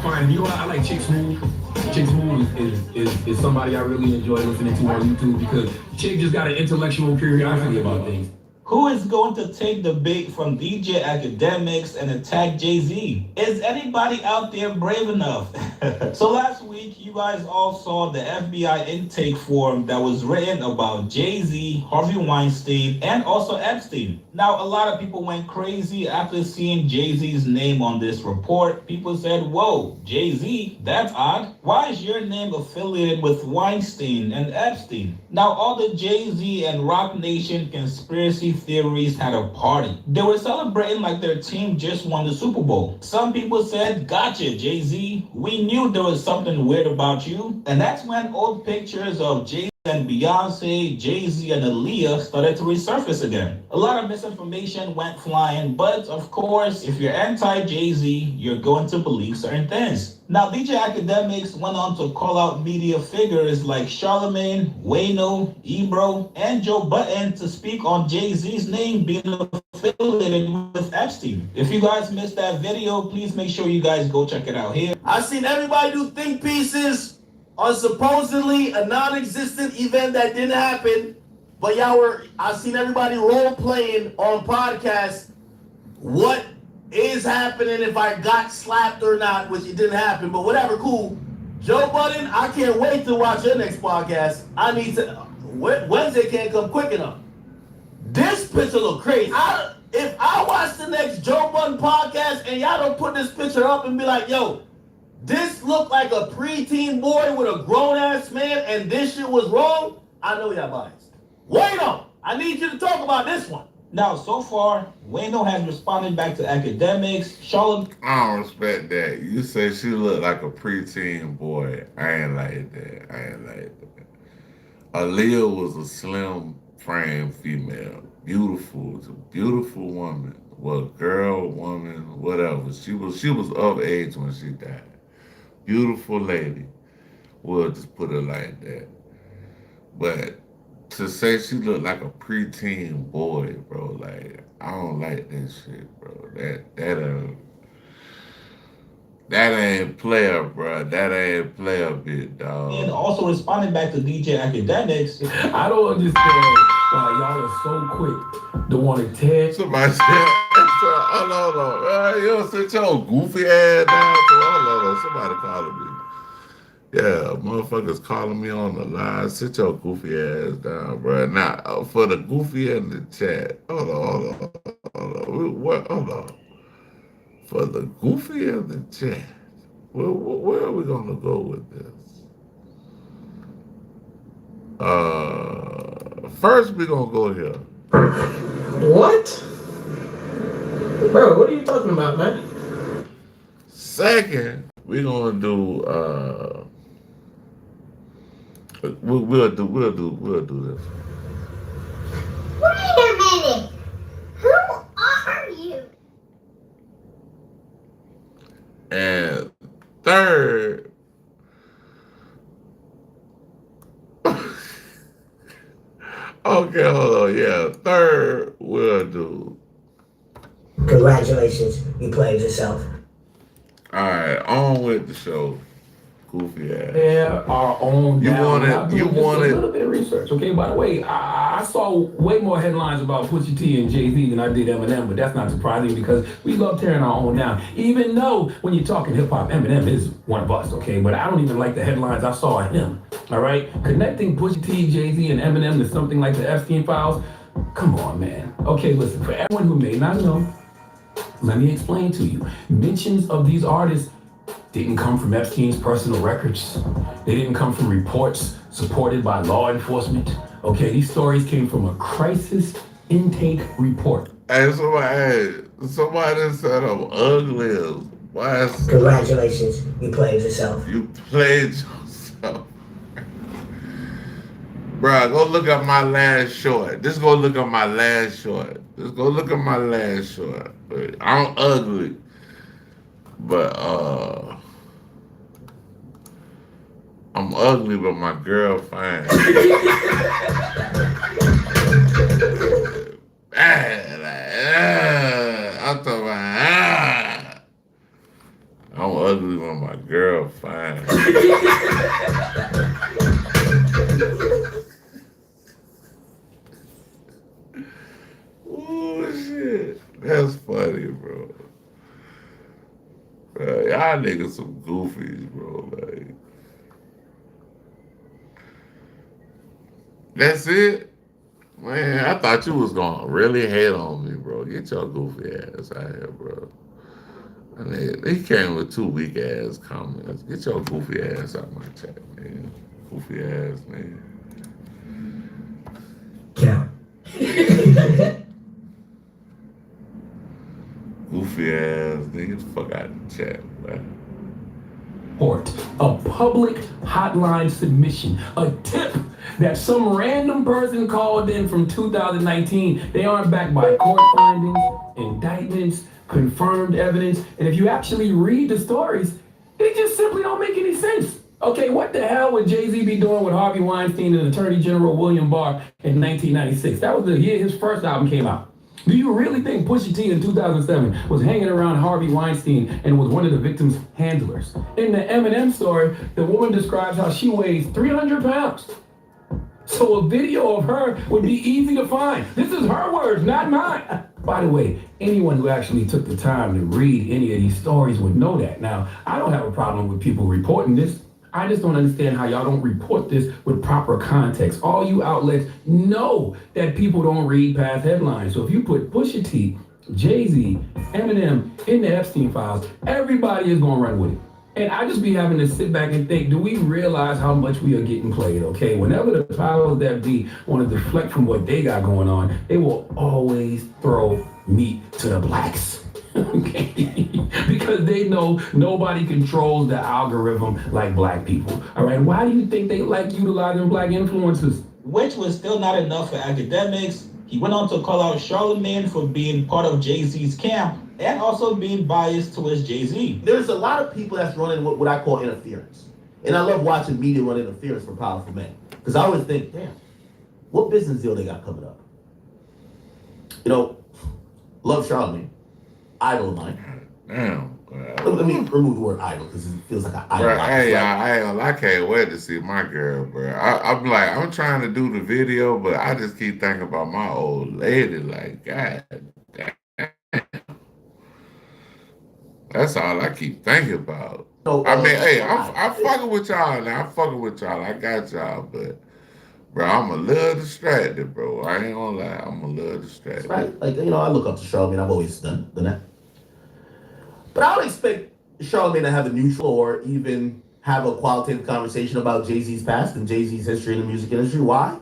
find, you know, I like Chick Smooth. Chick Smooth is somebody I really enjoy listening to on YouTube because Chick just got an intellectual curiosity about things. Who is going to take the bait from DJ Academics and attack Jay-Z? Is anybody out there brave enough? So last week, you guys all saw the FBI intake form that was written about Jay-Z, Harvey Weinstein, and also Epstein. Now, a lot of people went crazy after seeing Jay-Z's name on this report. People said, whoa, Jay-Z, that's odd. Why is your name affiliated with Weinstein and Epstein? Now, all the Jay-Z and Rock Nation conspiracy theories had a party. They were celebrating like their team just won the Super Bowl. Some people said, gotcha, Jay-Z. We knew there was something weird about you. And that's when old pictures of Jay-Z then Beyonce, Jay-Z, and Aaliyah started to resurface again. A lot of misinformation went flying, but of course, if you're anti-Jay-Z, you're going to believe certain things. Now, DJ Academics went on to call out media figures like Charlemagne, Wayno, Ebro, and Joe Budden to speak on Jay-Z's name being affiliated with Epstein. If you guys missed that video, please make sure you guys go check it out here. I've seen everybody do think pieces on supposedly a non-existent event that didn't happen, but I've seen everybody role playing on podcasts what is happening if I got slapped or not, which it didn't happen, but whatever, cool. Joe Budden, I can't wait to watch your next podcast. I need to, Wednesday can't come quick enough. This picture look crazy. If I watch the next Joe Budden podcast and y'all don't put this picture up and be like, yo, this looked like a preteen boy with a grown-ass man and this shit was wrong, I know y'all biased. Wayno, I need you to talk about this one. Now, so far, Wayno has responded back to Academics. Charlotte, I don't respect that. You say she looked like a preteen boy. I ain't like that. Aaliyah was a slim frame female. Beautiful. It's a beautiful woman. Well, girl, woman, whatever. She was of age when she died. Beautiful lady. We'll just put it like that. But to say she looked like a preteen boy, bro, like, I don't like that shit, bro. That ain't player, bro. That ain't player, big dog. and also responding back to DJ Academics. I don't understand why y'all are so quick to want to tear. Somebody said, hold on. You don't sit your goofy ass down. Hold on. Somebody calling me. Yeah, motherfuckers calling me on the line. Sit your goofy ass down, bro. Now, for the goofy in the chat. Hold on. Hold on. For the goofy in the chat. Where are we going to go with this? First, we're going to go here. What? Bro, what are you talking about, man? Second, we're going to do... We'll do this. Wait a minute. Who are you? And third, okay, hold on. Yeah, third, we'll do. Congratulations, you played yourself. All right, on with the show. Goofy ass. Yeah, our own. You want it? A little bit of research, okay? By the way, I saw way more headlines about Pusha T and Jay-Z than I did Eminem, but that's not surprising because we love tearing our own down. Even though when you're talking hip hop, Eminem is one of us, okay? But I don't even like the headlines I saw of him. All right, connecting Pusha T, Jay-Z, and Eminem to something like the Epstein files. Come on, man. Okay, listen. For everyone who may not know, let me explain to you. Mentions of these artists didn't come from Epstein's personal records. They didn't come from reports supported by law enforcement. Okay, these stories came from a crisis intake report. Hey, somebody said I'm ugly. Why? Congratulations, you played yourself. You played yourself. Bruh, go look at my last short. Just go look at my last short. I'm ugly. But, I'm ugly, but my girl fine. I'm talking about, I'm ugly, but my girl fine. Oh, shit. That's funny, bro. Y'all niggas some goofies, bro. Like, that's it? Man, I thought you was gonna really hate on me, bro. Get your goofy ass out here, bro. And he came with 2 weak ass comments. Get your goofy ass out my chat, man. Goofy ass, man. Yeah. Goofy ass niggas, fuck out the chat, man. A public hotline submission, a tip that some random person called in from 2019. They aren't backed by court findings, indictments, confirmed evidence. And if you actually read the stories, they just simply don't make any sense. Okay, what the hell would Jay-Z be doing with Harvey Weinstein and Attorney General William Barr in 1996? That was the year his first album came out. Do you really think Pusha T in 2007 was hanging around Harvey Weinstein and was one of the victim's handlers? In the Eminem story, the woman describes how she weighs 300 pounds. So a video of her would be easy to find. This is her words, not mine. By the way, anyone who actually took the time to read any of these stories would know that. Now, I don't have a problem with people reporting this. I just don't understand how y'all don't report this with proper context. All you outlets know that people don't read past headlines. So if you put Pusha T, Jay-Z, Eminem in the Epstein files, everybody is gonna run with it. And I just be having to sit back and think, do we realize how much we are getting played, okay? Whenever the powers that be want to deflect from what they got going on, they will always throw meat to the blacks. Okay, because they know nobody controls the algorithm like black people. All right, why do you think they like utilizing black influencers? Which was still not enough for academics. He went on to call out Charlamagne for being part of Jay-Z's camp and also being biased towards Jay-Z. There's a lot of people that's running what I call interference. And I love watching media run interference from powerful men. Because I always think, damn, what business deal they got coming up? You know, love Charlamagne. Idol of mine. Damn. Let me remove the word idol because it feels like an idol. Bro, hey, I can't wait to see my girl, bro. I'm trying to do the video, but I just keep thinking about my old lady. Like, God damn. That's all I keep thinking about. So, I mean, hey, I'm fucking with y'all now. I'm fucking with y'all. I got y'all, but bro, I'm a little distracted, bro. I ain't gonna lie. I'm a little distracted. Right? Like, I look up to Charlamagne. I've always done that. But I don't expect Charlamagne to have a neutral or even have a qualitative conversation about Jay-Z's past and Jay-Z's history in the music industry. Why?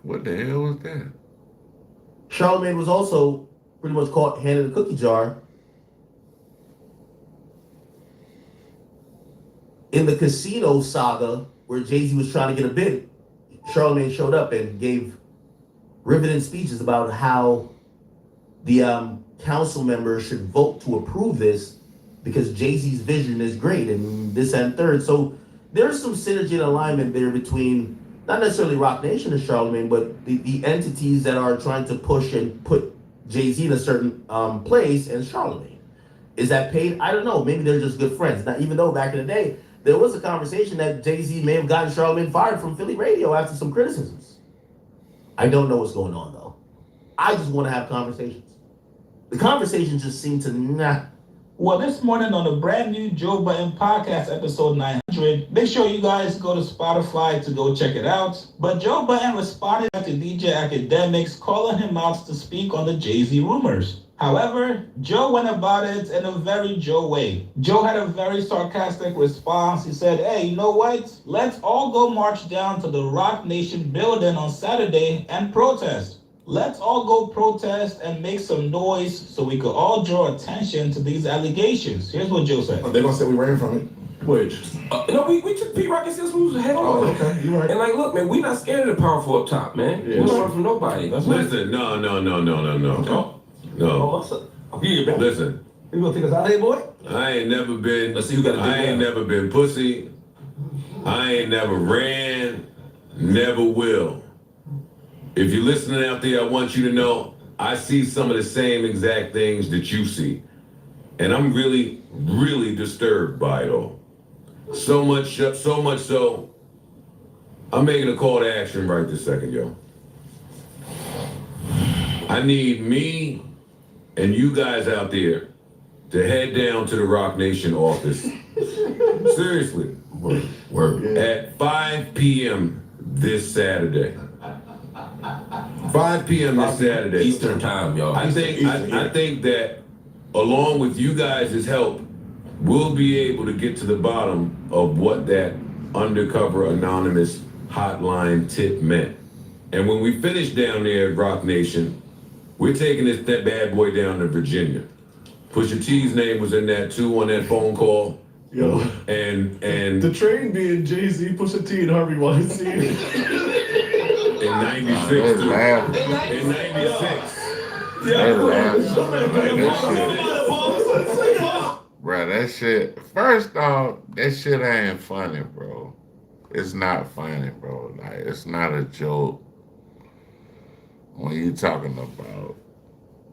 What the hell was that? Charlamagne was also pretty much caught handing the cookie jar in the casino saga where Jay-Z was trying to get a bid. Charlamagne showed up and gave riveting speeches about how the council members should vote to approve this because Jay-Z's vision is great and this and third. So there's some synergy and alignment there between not necessarily Roc Nation and Charlamagne, but the entities that are trying to push and put Jay-Z in a certain place and Charlamagne. Is that paid? I don't know. Maybe they're just good friends. Now, even though back in the day, there was a conversation that Jay-Z may have gotten Charlamagne fired from Philly radio after some criticisms. I don't know what's going on, though. I just want to have conversations. The conversations just seem to not. Well, this morning on the brand new Joe Budden podcast, episode 900, make sure you guys go to Spotify to go check it out. But Joe Budden responded to DJ Academics calling him out to speak on the Jay-Z rumors. However, Joe went about it in a very Joe way. Joe had a very sarcastic response. He said, hey, you know what? Let's all go march down to the Roc Nation building on Saturday and protest. Let's all go protest and make some noise so we could all draw attention to these allegations. Here's what Joe said. They're going to say we ran from it. Which? No, we took Pete Rock and since we was head on. Oh, okay, you right. And like, look, man, we not scared of the powerful up top, man. Yeah, we don't run from nobody. Listen, no. Listen. You gonna take us out of here, boy? I ain't never been. Let's see who got a I ain't never been pussy. I ain't never ran. Never will. If you're listening out there, I want you to know I see some of the same exact things that you see, and I'm really, really disturbed by it all. So much so. I'm making a call to action right this second, yo. I need me and you guys out there to head down to the Roc Nation office. Seriously. Word. At 5 p.m. this Saturday. 5 p.m. this Saturday. Eastern time, y'all. I think that along with you guys' help, we'll be able to get to the bottom of what that undercover anonymous hotline tip meant. And when we finish down there at Roc Nation, we're taking that bad boy down to Virginia. Pusha T's name was in that too on that phone call. Yo. And The train being Jay-Z, Pusha T, and Harvey Weinstein. in 96 too. In 96. Bro, that shit, first off, that shit ain't funny, bro. It's not funny, bro. Like, it's not a joke. When you talking about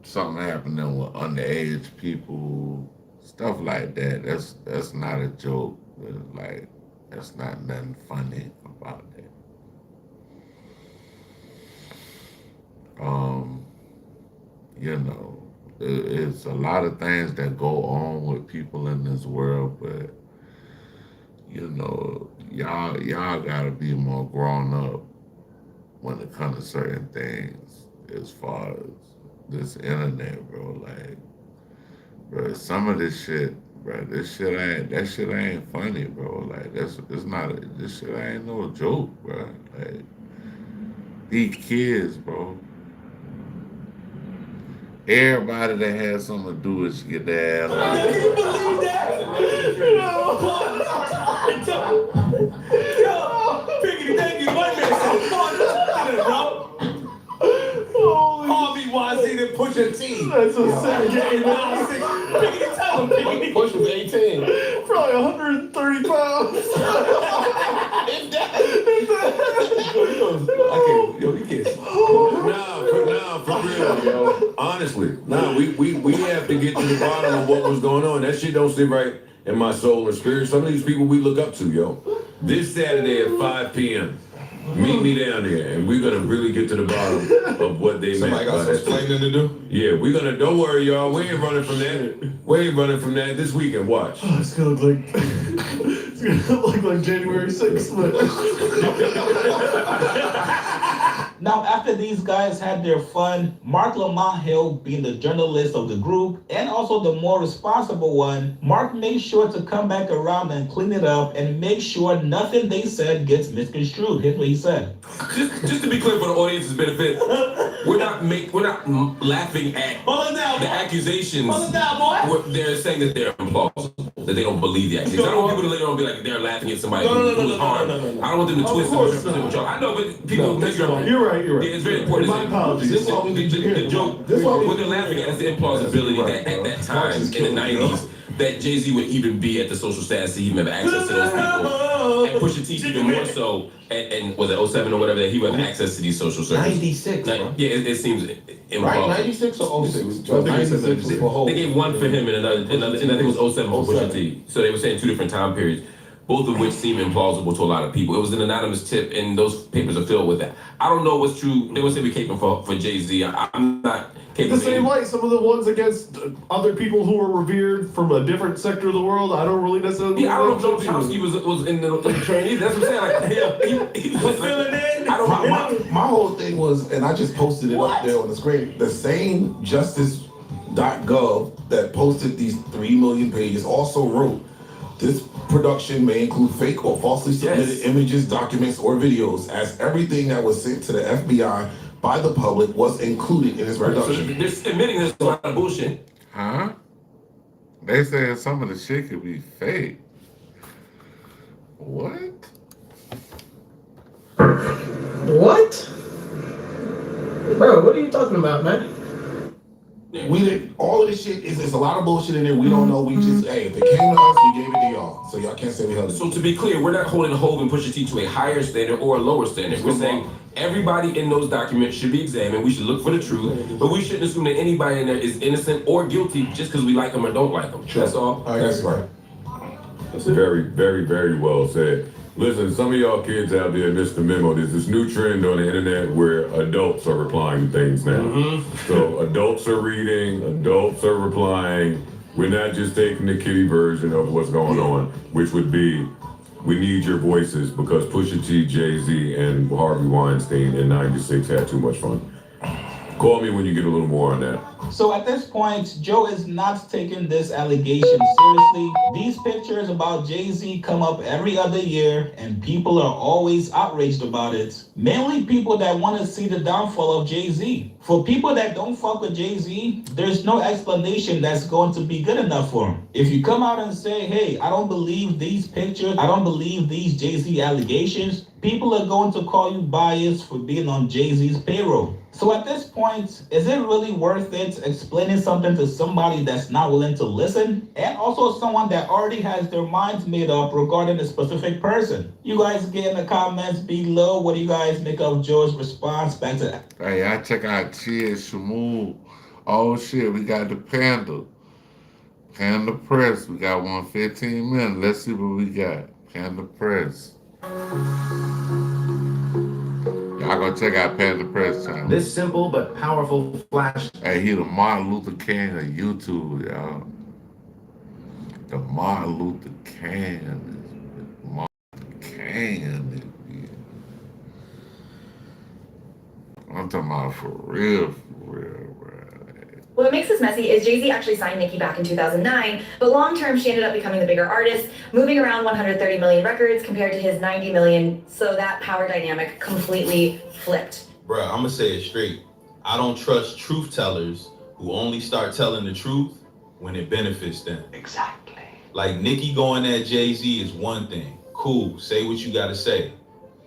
something happening with underage people, stuff like that, that's not a joke. Like, that's not nothing funny about that. You know, it's a lot of things that go on with people in this world, but you know, y'all gotta be more grown up when it comes to certain things as far as this internet, bro. Like, bro, some of this shit, bro, that shit ain't funny, bro. Like, this shit ain't no joke, bro. Like, these kids, bro. Everybody that has something to do with shit get their ass out. Can you believe that? Yo, Piggity, thank you. One minute, so fun, bro. Harvey Weinstein and Pusha T. That's a sick game. Piggity, tell him, Piggity. Push was 18. Probably 130 pounds. For real, yo. Honestly, we have to get to the bottom of what was going on. That shit don't sit right in my soul and spirit. Some of these people we look up to, yo. This Saturday at 5 p.m. Meet me down there, and we're gonna really get to the bottom of what they meant by that. Somebody got some explaining to do? Yeah, we're gonna. Don't worry, y'all. We ain't running from that. We ain't running from that this weekend. Watch. Oh, it's gonna look like it's gonna look like January 6th. Now, after these guys had their fun, Mark Lamont Hill, being the journalist of the group and also the more responsible one, Mark made sure to come back around and clean it up and make sure nothing they said gets misconstrued. Here's what he said. Just to be clear for the audience's benefit, we're not laughing at the accusations. They're saying that they're implausible, that they don't believe the accusations. I don't want people to later on be like they're laughing at somebody who was harmed. I don't want them to twist and misrepresent what y'all. I know, but people think you're right. Yeah, it's very important. My apologies. The joke, what they're laughing at is the implausibility that at that time in the 90s, that Jay-Z would even be at the social status he would have access to those people. And Pusha T even more so, and was it 07 or whatever, that he would have access to these social services. 96, bro. Yeah, it seems implausible. Right, 96 or 06? 96 was for whole. They gave one for him and another, and I think it was 07 for Pusha T. So they were saying two different time periods, both of which seem implausible to a lot of people. It was an anonymous tip, and those papers are filled with that. I don't know what's true. They would say we caping for Jay-Z. I'm not caping. The same way, some of the ones against other people who were revered from a different sector of the world, I don't really necessarily. Yeah, I don't know if Joe Chomsky was in the train either. That's what I'm saying. Like, he was filling in. I don't. My whole thing was, and I just posted it up there on the screen. The same justice.gov that posted these 3 million pages also wrote, this production may include fake or falsely submitted images, documents, or videos, as everything that was sent to the FBI by the public was included in its production. So they're admitting there's a lot of bullshit. Huh? They said some of the shit could be fake. What? What? Bro, what are you talking about, man? We did all of this shit. It's a lot of bullshit in there. We don't know. We just, hey, if it came to us, we gave it to y'all. So y'all can't say we held it. So to be clear, we're not holding Hov and Pusha T to a higher standard or a lower standard. We're saying everybody in those documents should be examined. We should look for the truth, but we shouldn't assume that anybody in there is innocent or guilty just because we like them or don't like them. That's all. That's right. That's very, very, very well said. Listen, some of y'all kids out there missed the memo. There's this new trend on the internet where adults are replying to things now. So adults are reading, adults are replying. We're not just taking the kiddie version of what's going on, which would be, we need your voices because Pusha T, Jay-Z, and Harvey Weinstein in 96 had too much fun. Call me when you get a little more on that. So at this point, Joe is not taking this allegation seriously. These pictures about Jay-Z come up every other year, and people are always outraged about it. Mainly people that want to see the downfall of Jay-Z. For people that don't fuck with Jay-Z, there's no explanation that's going to be good enough for him. If you come out and say, hey, I don't believe these pictures, I don't believe these Jay-Z allegations, people are going to call you biased for being on Jay-Z's payroll. So at this point, is it really worth it explaining something to somebody that's not willing to listen? And also someone that already has their minds made up regarding a specific person? You guys get in the comments below. What do you guys make of Joe's response back to that? Hey, I check out Chid Shamool. Oh shit, we got the Panda. Panda Press. We got 115 minutes. Let's see what we got. Panda Press. Y'all go check out Panda Press channel. This simple but powerful flash. Hey, he the Martin Luther King of YouTube, y'all. The Martin Luther King. Martin King. I'm talking about for real. What makes this messy is Jay-Z actually signed Nicki back in 2009, but long term she ended up becoming the bigger artist, moving around 130 million records compared to his 90 million, so that power dynamic completely flipped. Bruh, I'm gonna say it straight. I don't trust truth tellers who only start telling the truth when it benefits them. Exactly. Like Nicki going at Jay-Z is one thing. Cool, say what you gotta say.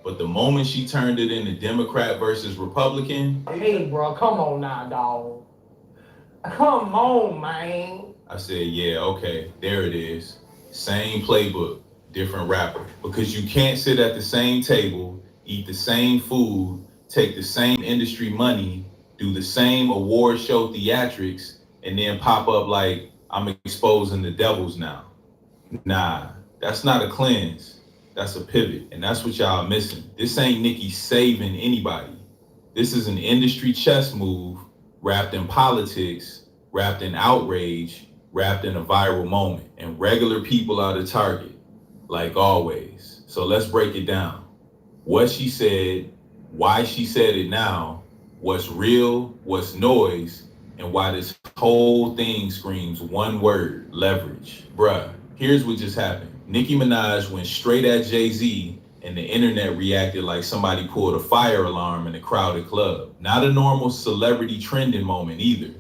But the moment she turned it into Democrat versus Republican, Hey, bro, come on now, dog. Come on, man. I said, yeah, okay, there it is. Same playbook, different rapper. Because you can't sit at the same table, eat the same food, take the same industry money, do the same award show theatrics, and then pop up like, I'm exposing the devils now. Nah, that's not a cleanse. That's a pivot, and that's what y'all missing. This ain't Nicki saving anybody. This is an industry chess move wrapped in politics, wrapped in outrage, wrapped in a viral moment. And regular people are the target, like always. So let's break it down. What she said, why she said it now, what's real, what's noise, and why this whole thing screams one word: leverage. Bruh, here's what just happened. Nicki Minaj went straight at Jay-Z, and the internet reacted like somebody pulled a fire alarm in a crowded club. Not a normal celebrity trending moment either.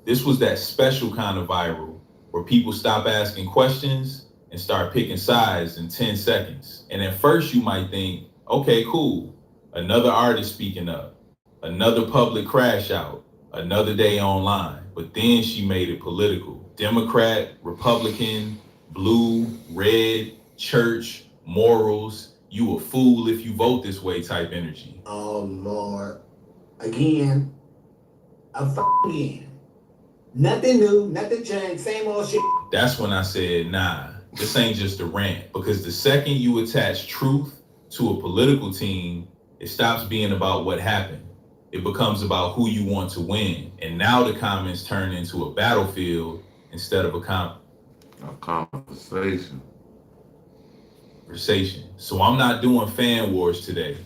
This was that special kind of viral where people stop asking questions and start picking sides in 10 seconds. And at first you might think, okay, cool. Another artist speaking up, another public crash out, another day online. But then she made it political. Democrat, Republican, blue, red, church, morals, you a fool if you vote this way type energy. Oh, Lord. Again. Again. Nothing new, nothing changed, same old shit. That's when I said, nah, this ain't just a rant. Because the second you attach truth to a political team, it stops being about what happened. It becomes about who you want to win. And now the comments turn into a battlefield instead of a conversation. So I'm not doing fan wars today.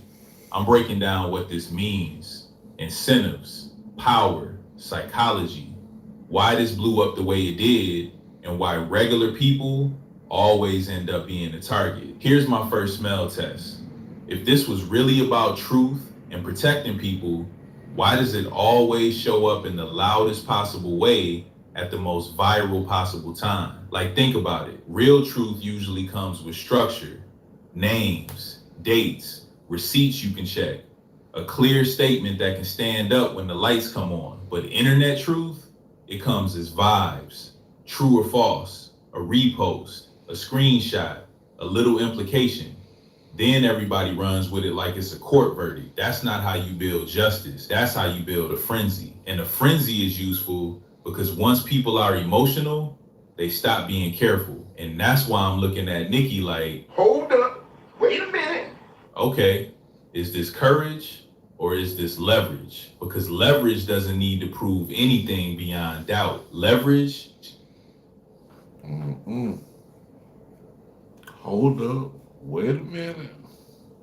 I'm breaking down what this means. Incentives, power, psychology, why this blew up the way it did, and why regular people always end up being the target. Here's my first smell test. If this was really about truth and protecting people, why does it always show up in the loudest possible way at the most viral possible time? Like, think about it. Real truth usually comes with structure, names, dates, receipts you can check, a clear statement that can stand up when the lights come on. But internet truth, it comes as vibes, true or false, a repost, a screenshot, a little implication. Then everybody runs with it like it's a court verdict. That's not how you build justice. That's how you build a frenzy. And a frenzy is useful because once people are emotional, they stop being careful. And that's why I'm looking at Nicki like, Hold up, wait a minute. Okay, is this courage or is this leverage? Because leverage doesn't need to prove anything beyond doubt. Leverage. Hold up, wait a minute.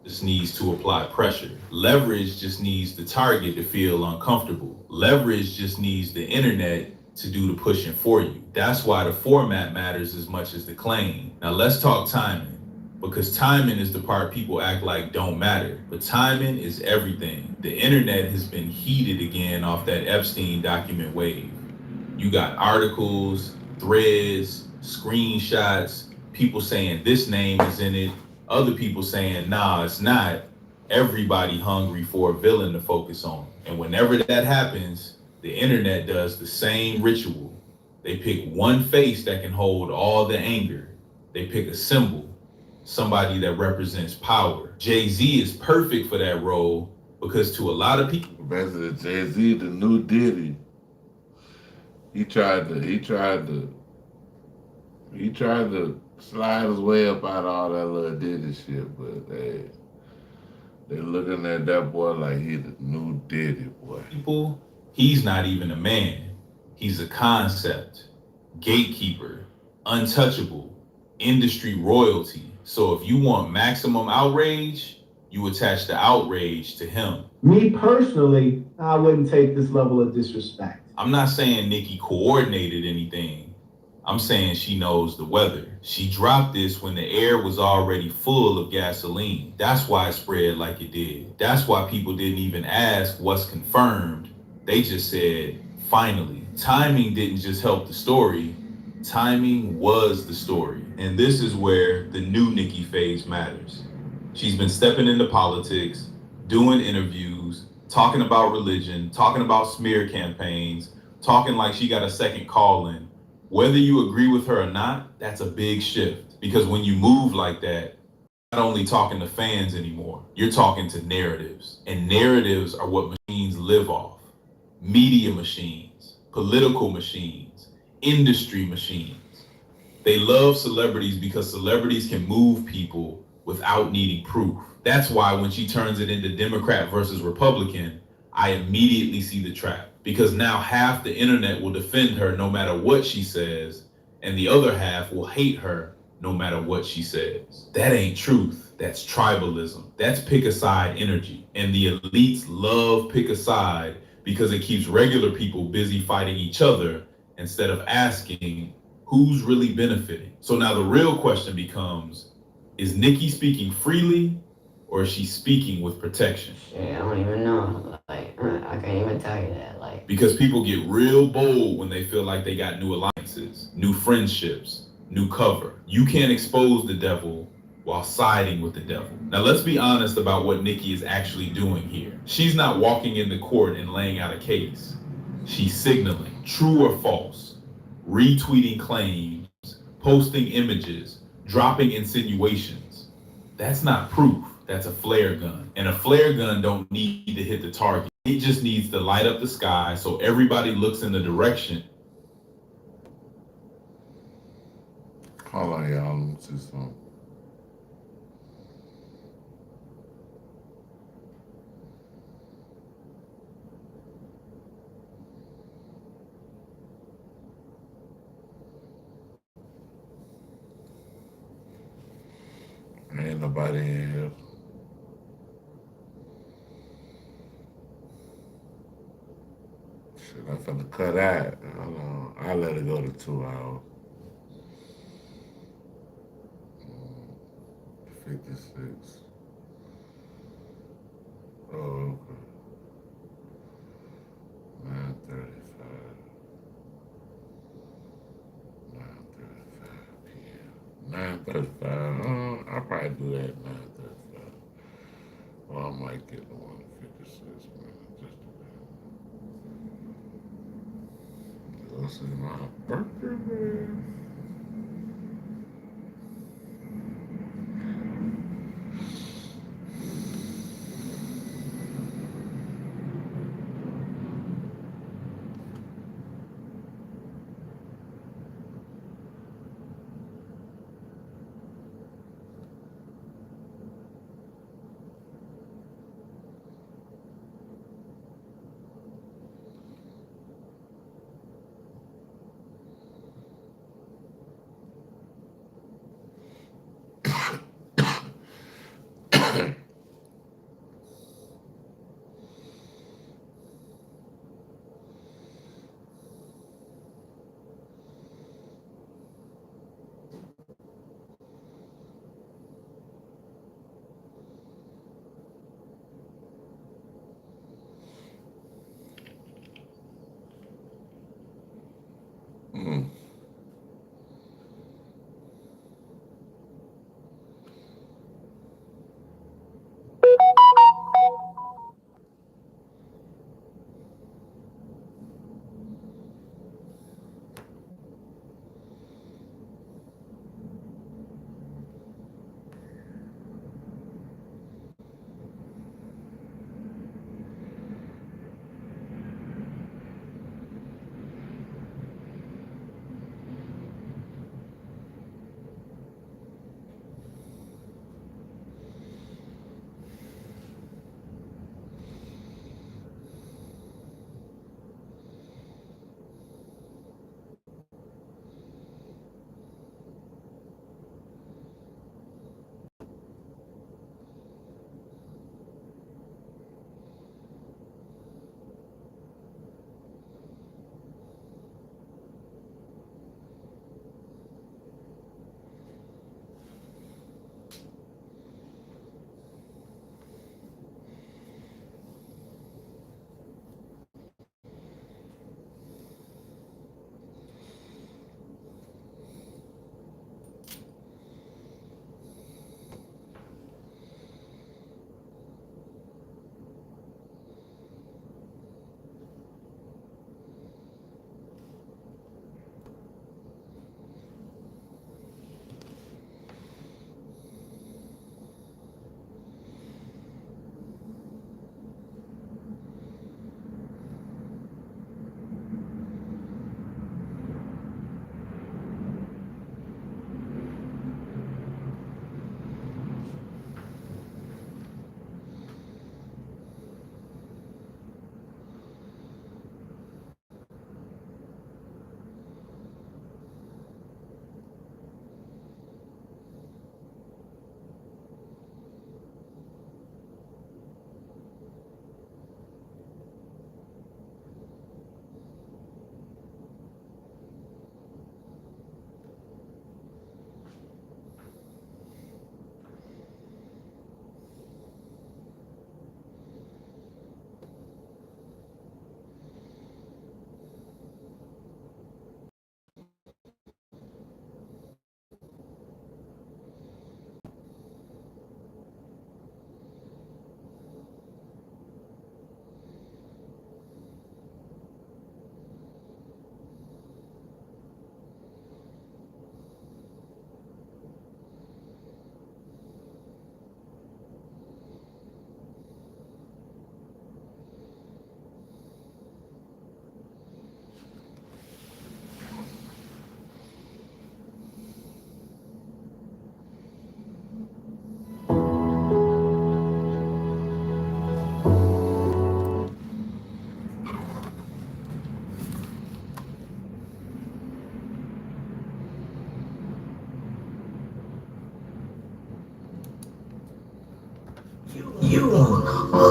just needs to apply pressure. Leverage just needs the target to feel uncomfortable. Leverage just needs the internet to do the pushing for you. That's why the format matters as much as the claim. Now let's talk timing, because timing is the part people act like don't matter, but timing is everything. The internet has been heated again off that Epstein document wave. You got articles, threads, screenshots, people saying this name is in it, other people saying, nah, it's not. Everybody hungry for a villain to focus on. And whenever that happens, the internet does the same ritual. They pick one face that can hold all the anger. They pick a symbol, somebody that represents power. Jay-Z is perfect for that role because to a lot of people, basically Jay-Z, the new Diddy. He tried to slide his way up out of all that little Diddy shit, but they looking at that boy like he the new Diddy boy. people, he's not even a man. He's a concept, gatekeeper, untouchable, industry royalty. So if you want maximum outrage, you attach the outrage to him. Me personally, I wouldn't take this level of disrespect. I'm not saying Nicki coordinated anything. I'm saying she knows the weather. She dropped this when the air was already full of gasoline. That's why it spread like it did. That's why people didn't even ask what's confirmed. They just said, finally. Timing didn't just help the story. Timing was the story. And this is where the new Nicki phase matters. She's been stepping into politics, doing interviews, talking about religion, talking about smear campaigns, talking like she got a second calling. Whether you agree with her or not, that's a big shift. Because when you move like that, you're not only talking to fans anymore, you're talking to narratives. And narratives are what machines live off. Media machines, political machines, industry machines. They love celebrities because celebrities can move people without needing proof. That's why when she turns it into Democrat versus Republican, I immediately see the trap. Because now half the internet will defend her no matter what she says, and the other half will hate her no matter what she says. That ain't truth. That's tribalism. That's pick a side energy. And the elites love pick a side because it keeps regular people busy fighting each other instead of asking who's really benefiting. So now the real question becomes, is Nicki speaking freely or is she speaking with protection? Yeah, I don't even know. Like, I can't even tell you that. Like, because people get real bold when they feel like they got new alliances, new friendships, new cover. You can't expose the devil while siding with the devil. Now let's be honest about what Nicki is actually doing here. She's not walking into court and laying out a case. She's signaling, true or false, retweeting claims, posting images, dropping insinuations. That's not proof. That's a flare gun. And a flare gun don't need to hit the target. It just needs to light up the sky so everybody looks in the direction. Hold on, y'all. Let me see something. Ain't nobody in here. Shit, I'm finna cut out. Hold on. I'll let it go to 2 hours. 56. Oh, okay. 9:35. 9:35 p.m. 9:35. I'll probably do that at 9:35. Well, I might get the 156 minutes. Just a minute. This is my birthday. I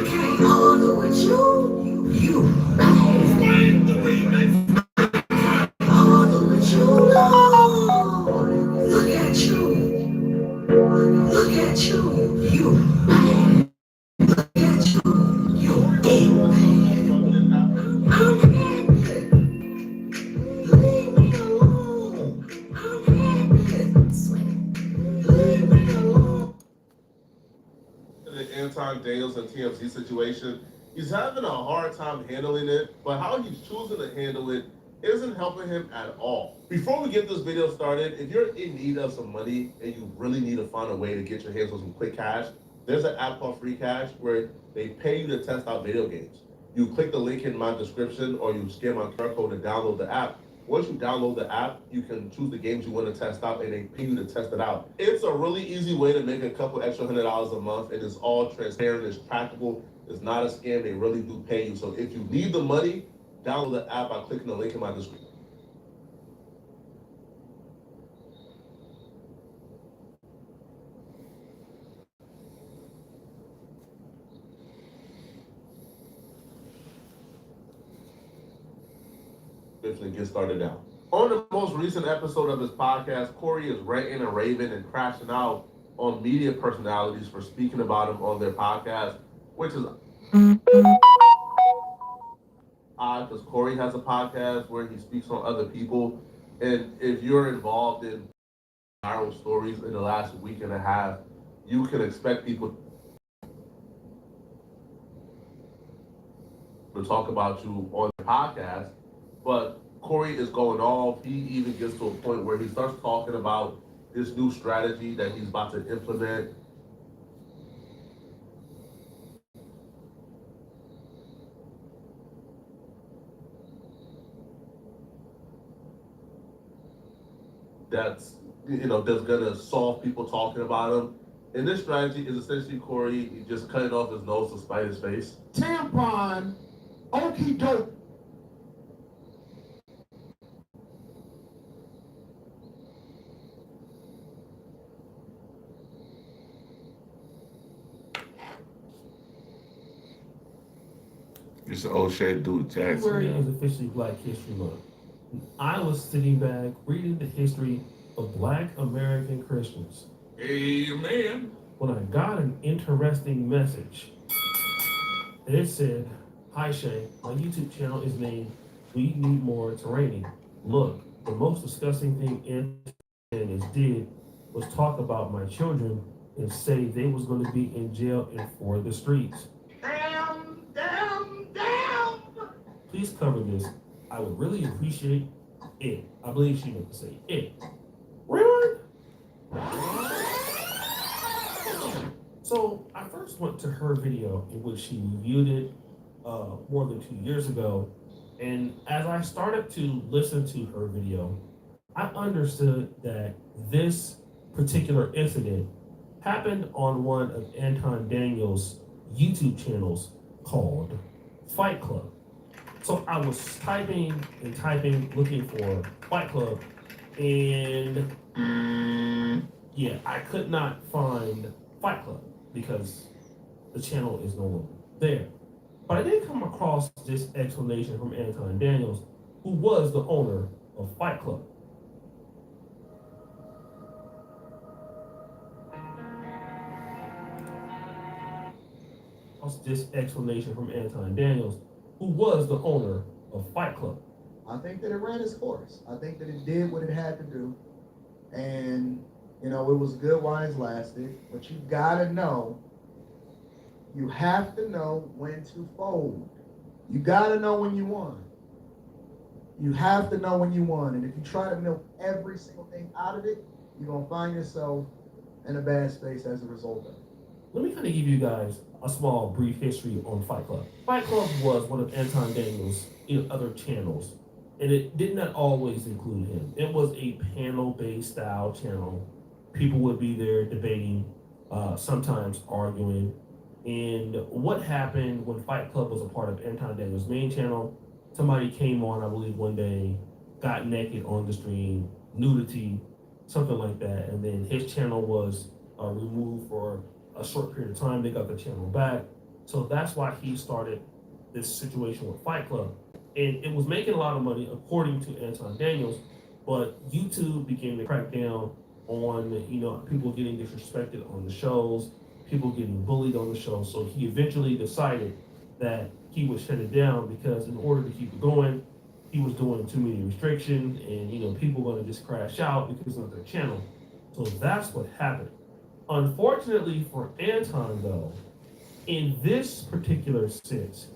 can't argue with you. You bad. Argue with you, Lord. Look at you. Look at you. You bad. Look at you. You big man. I'm happy. Leave me alone. I'm happy. Leave me alone. The Anton Daniels and TMZ situation, he's having a hard time handling it, but how he's choosing to handle it isn't helping him at all. Before we get this video started, if you're in need of some money and you really need to find a way to get your hands on some quick cash, there's an app called Free Cash where they pay you to test out video games. You click the link in my description or you scan my QR code to download the app. Once you download the app, you can choose the games you want to test out and they pay you to test it out. It's a really easy way to make a couple extra $100 a month. It is all transparent, it's practical, it's not a scam, they really do pay you. So if you need the money, download the app by clicking the link in my description. And get started now. On the most recent episode of his podcast, Corey is ranting and raving and crashing out on media personalities for speaking about him on their podcast, which is odd because Corey has a podcast where he speaks on other people. And if you're involved in viral stories in the last week and a half, you can expect people to talk about you on the podcast. But Corey is going off. He even gets to a point where he starts talking about this new strategy that he's about to implement. That's gonna solve people talking about him. And this strategy is essentially Corey just cutting off his nose to spite his face. Tampon. Okie doke. It's an old shit dude, Jackson. February is officially Black History Month. I was sitting back reading the history of Black American Christians. Amen. When I got an interesting message. And it said, "Hi Shay, my YouTube channel is named We Need More Training. Look, the most disgusting thing Anthony did was talk about my children and say they was going to be in jail and for the streets. Please cover this. I would really appreciate it." I believe she meant to say it. Really? So I first went to her video in which she reviewed it more than 2 years ago. And as I started to listen to her video, I understood that this particular incident happened on one of Anton Daniels' YouTube channels called Fight Club. So I was typing, looking for Fight Club, and yeah, I could not find Fight Club because the channel is no longer there. But I did come across this explanation from Anton Daniels, who was the owner of Fight Club. This explanation from Anton Daniels, who was the owner of Fight Club. I think that it ran its course. I think that it did what it had to do. And, it was good while it lasted. But you gotta know, you have to know when to fold. You gotta know when you won. You have to know when you won. And if you try to milk every single thing out of it, you're gonna find yourself in a bad space as a result of it. Let me kind of give you guys a small brief history on Fight Club. Fight Club was one of Anton Daniels' other channels, and it did not always include him. It was a panel-based style channel. People would be there debating, sometimes arguing. And what happened when Fight Club was a part of Anton Daniels' main channel, somebody came on, I believe one day, got naked on the stream, nudity, something like that, and then his channel was removed for a short period of time. They got the channel back. So that's why he started this situation with Fight Club. And it was making a lot of money, according to Anton Daniels, but YouTube began to crack down on, people getting disrespected on the shows, people getting bullied on the show. So he eventually decided that he would shut it down because in order to keep it going, he was doing too many restrictions and, people were going to just crash out because of their channel. So that's what happened. Unfortunately for Anton, though, in this particular sense,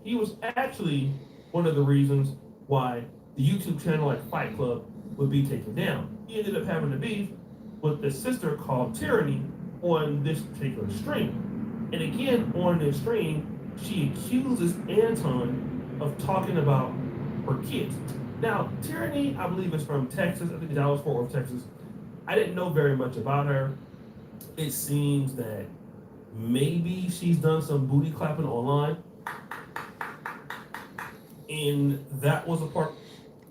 he was actually one of the reasons why the YouTube channel like Fight Club would be taken down. He ended up having a beef with the sister called Tyranny on this particular stream. And again, on this stream, she accuses Anton of talking about her kids. Now, Tyranny, I believe, is from Texas. I think Dallas, Fort Worth, Texas. I didn't know very much about her. It seems that maybe she's done some booty clapping online. And that was a part.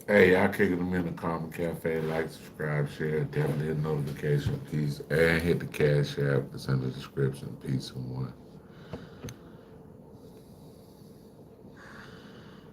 Hey, y'all kicking them in the Karma Cafe. Like, subscribe, share, definitely hit notification, please. And hit the Cash App that's in the description. Peace and one.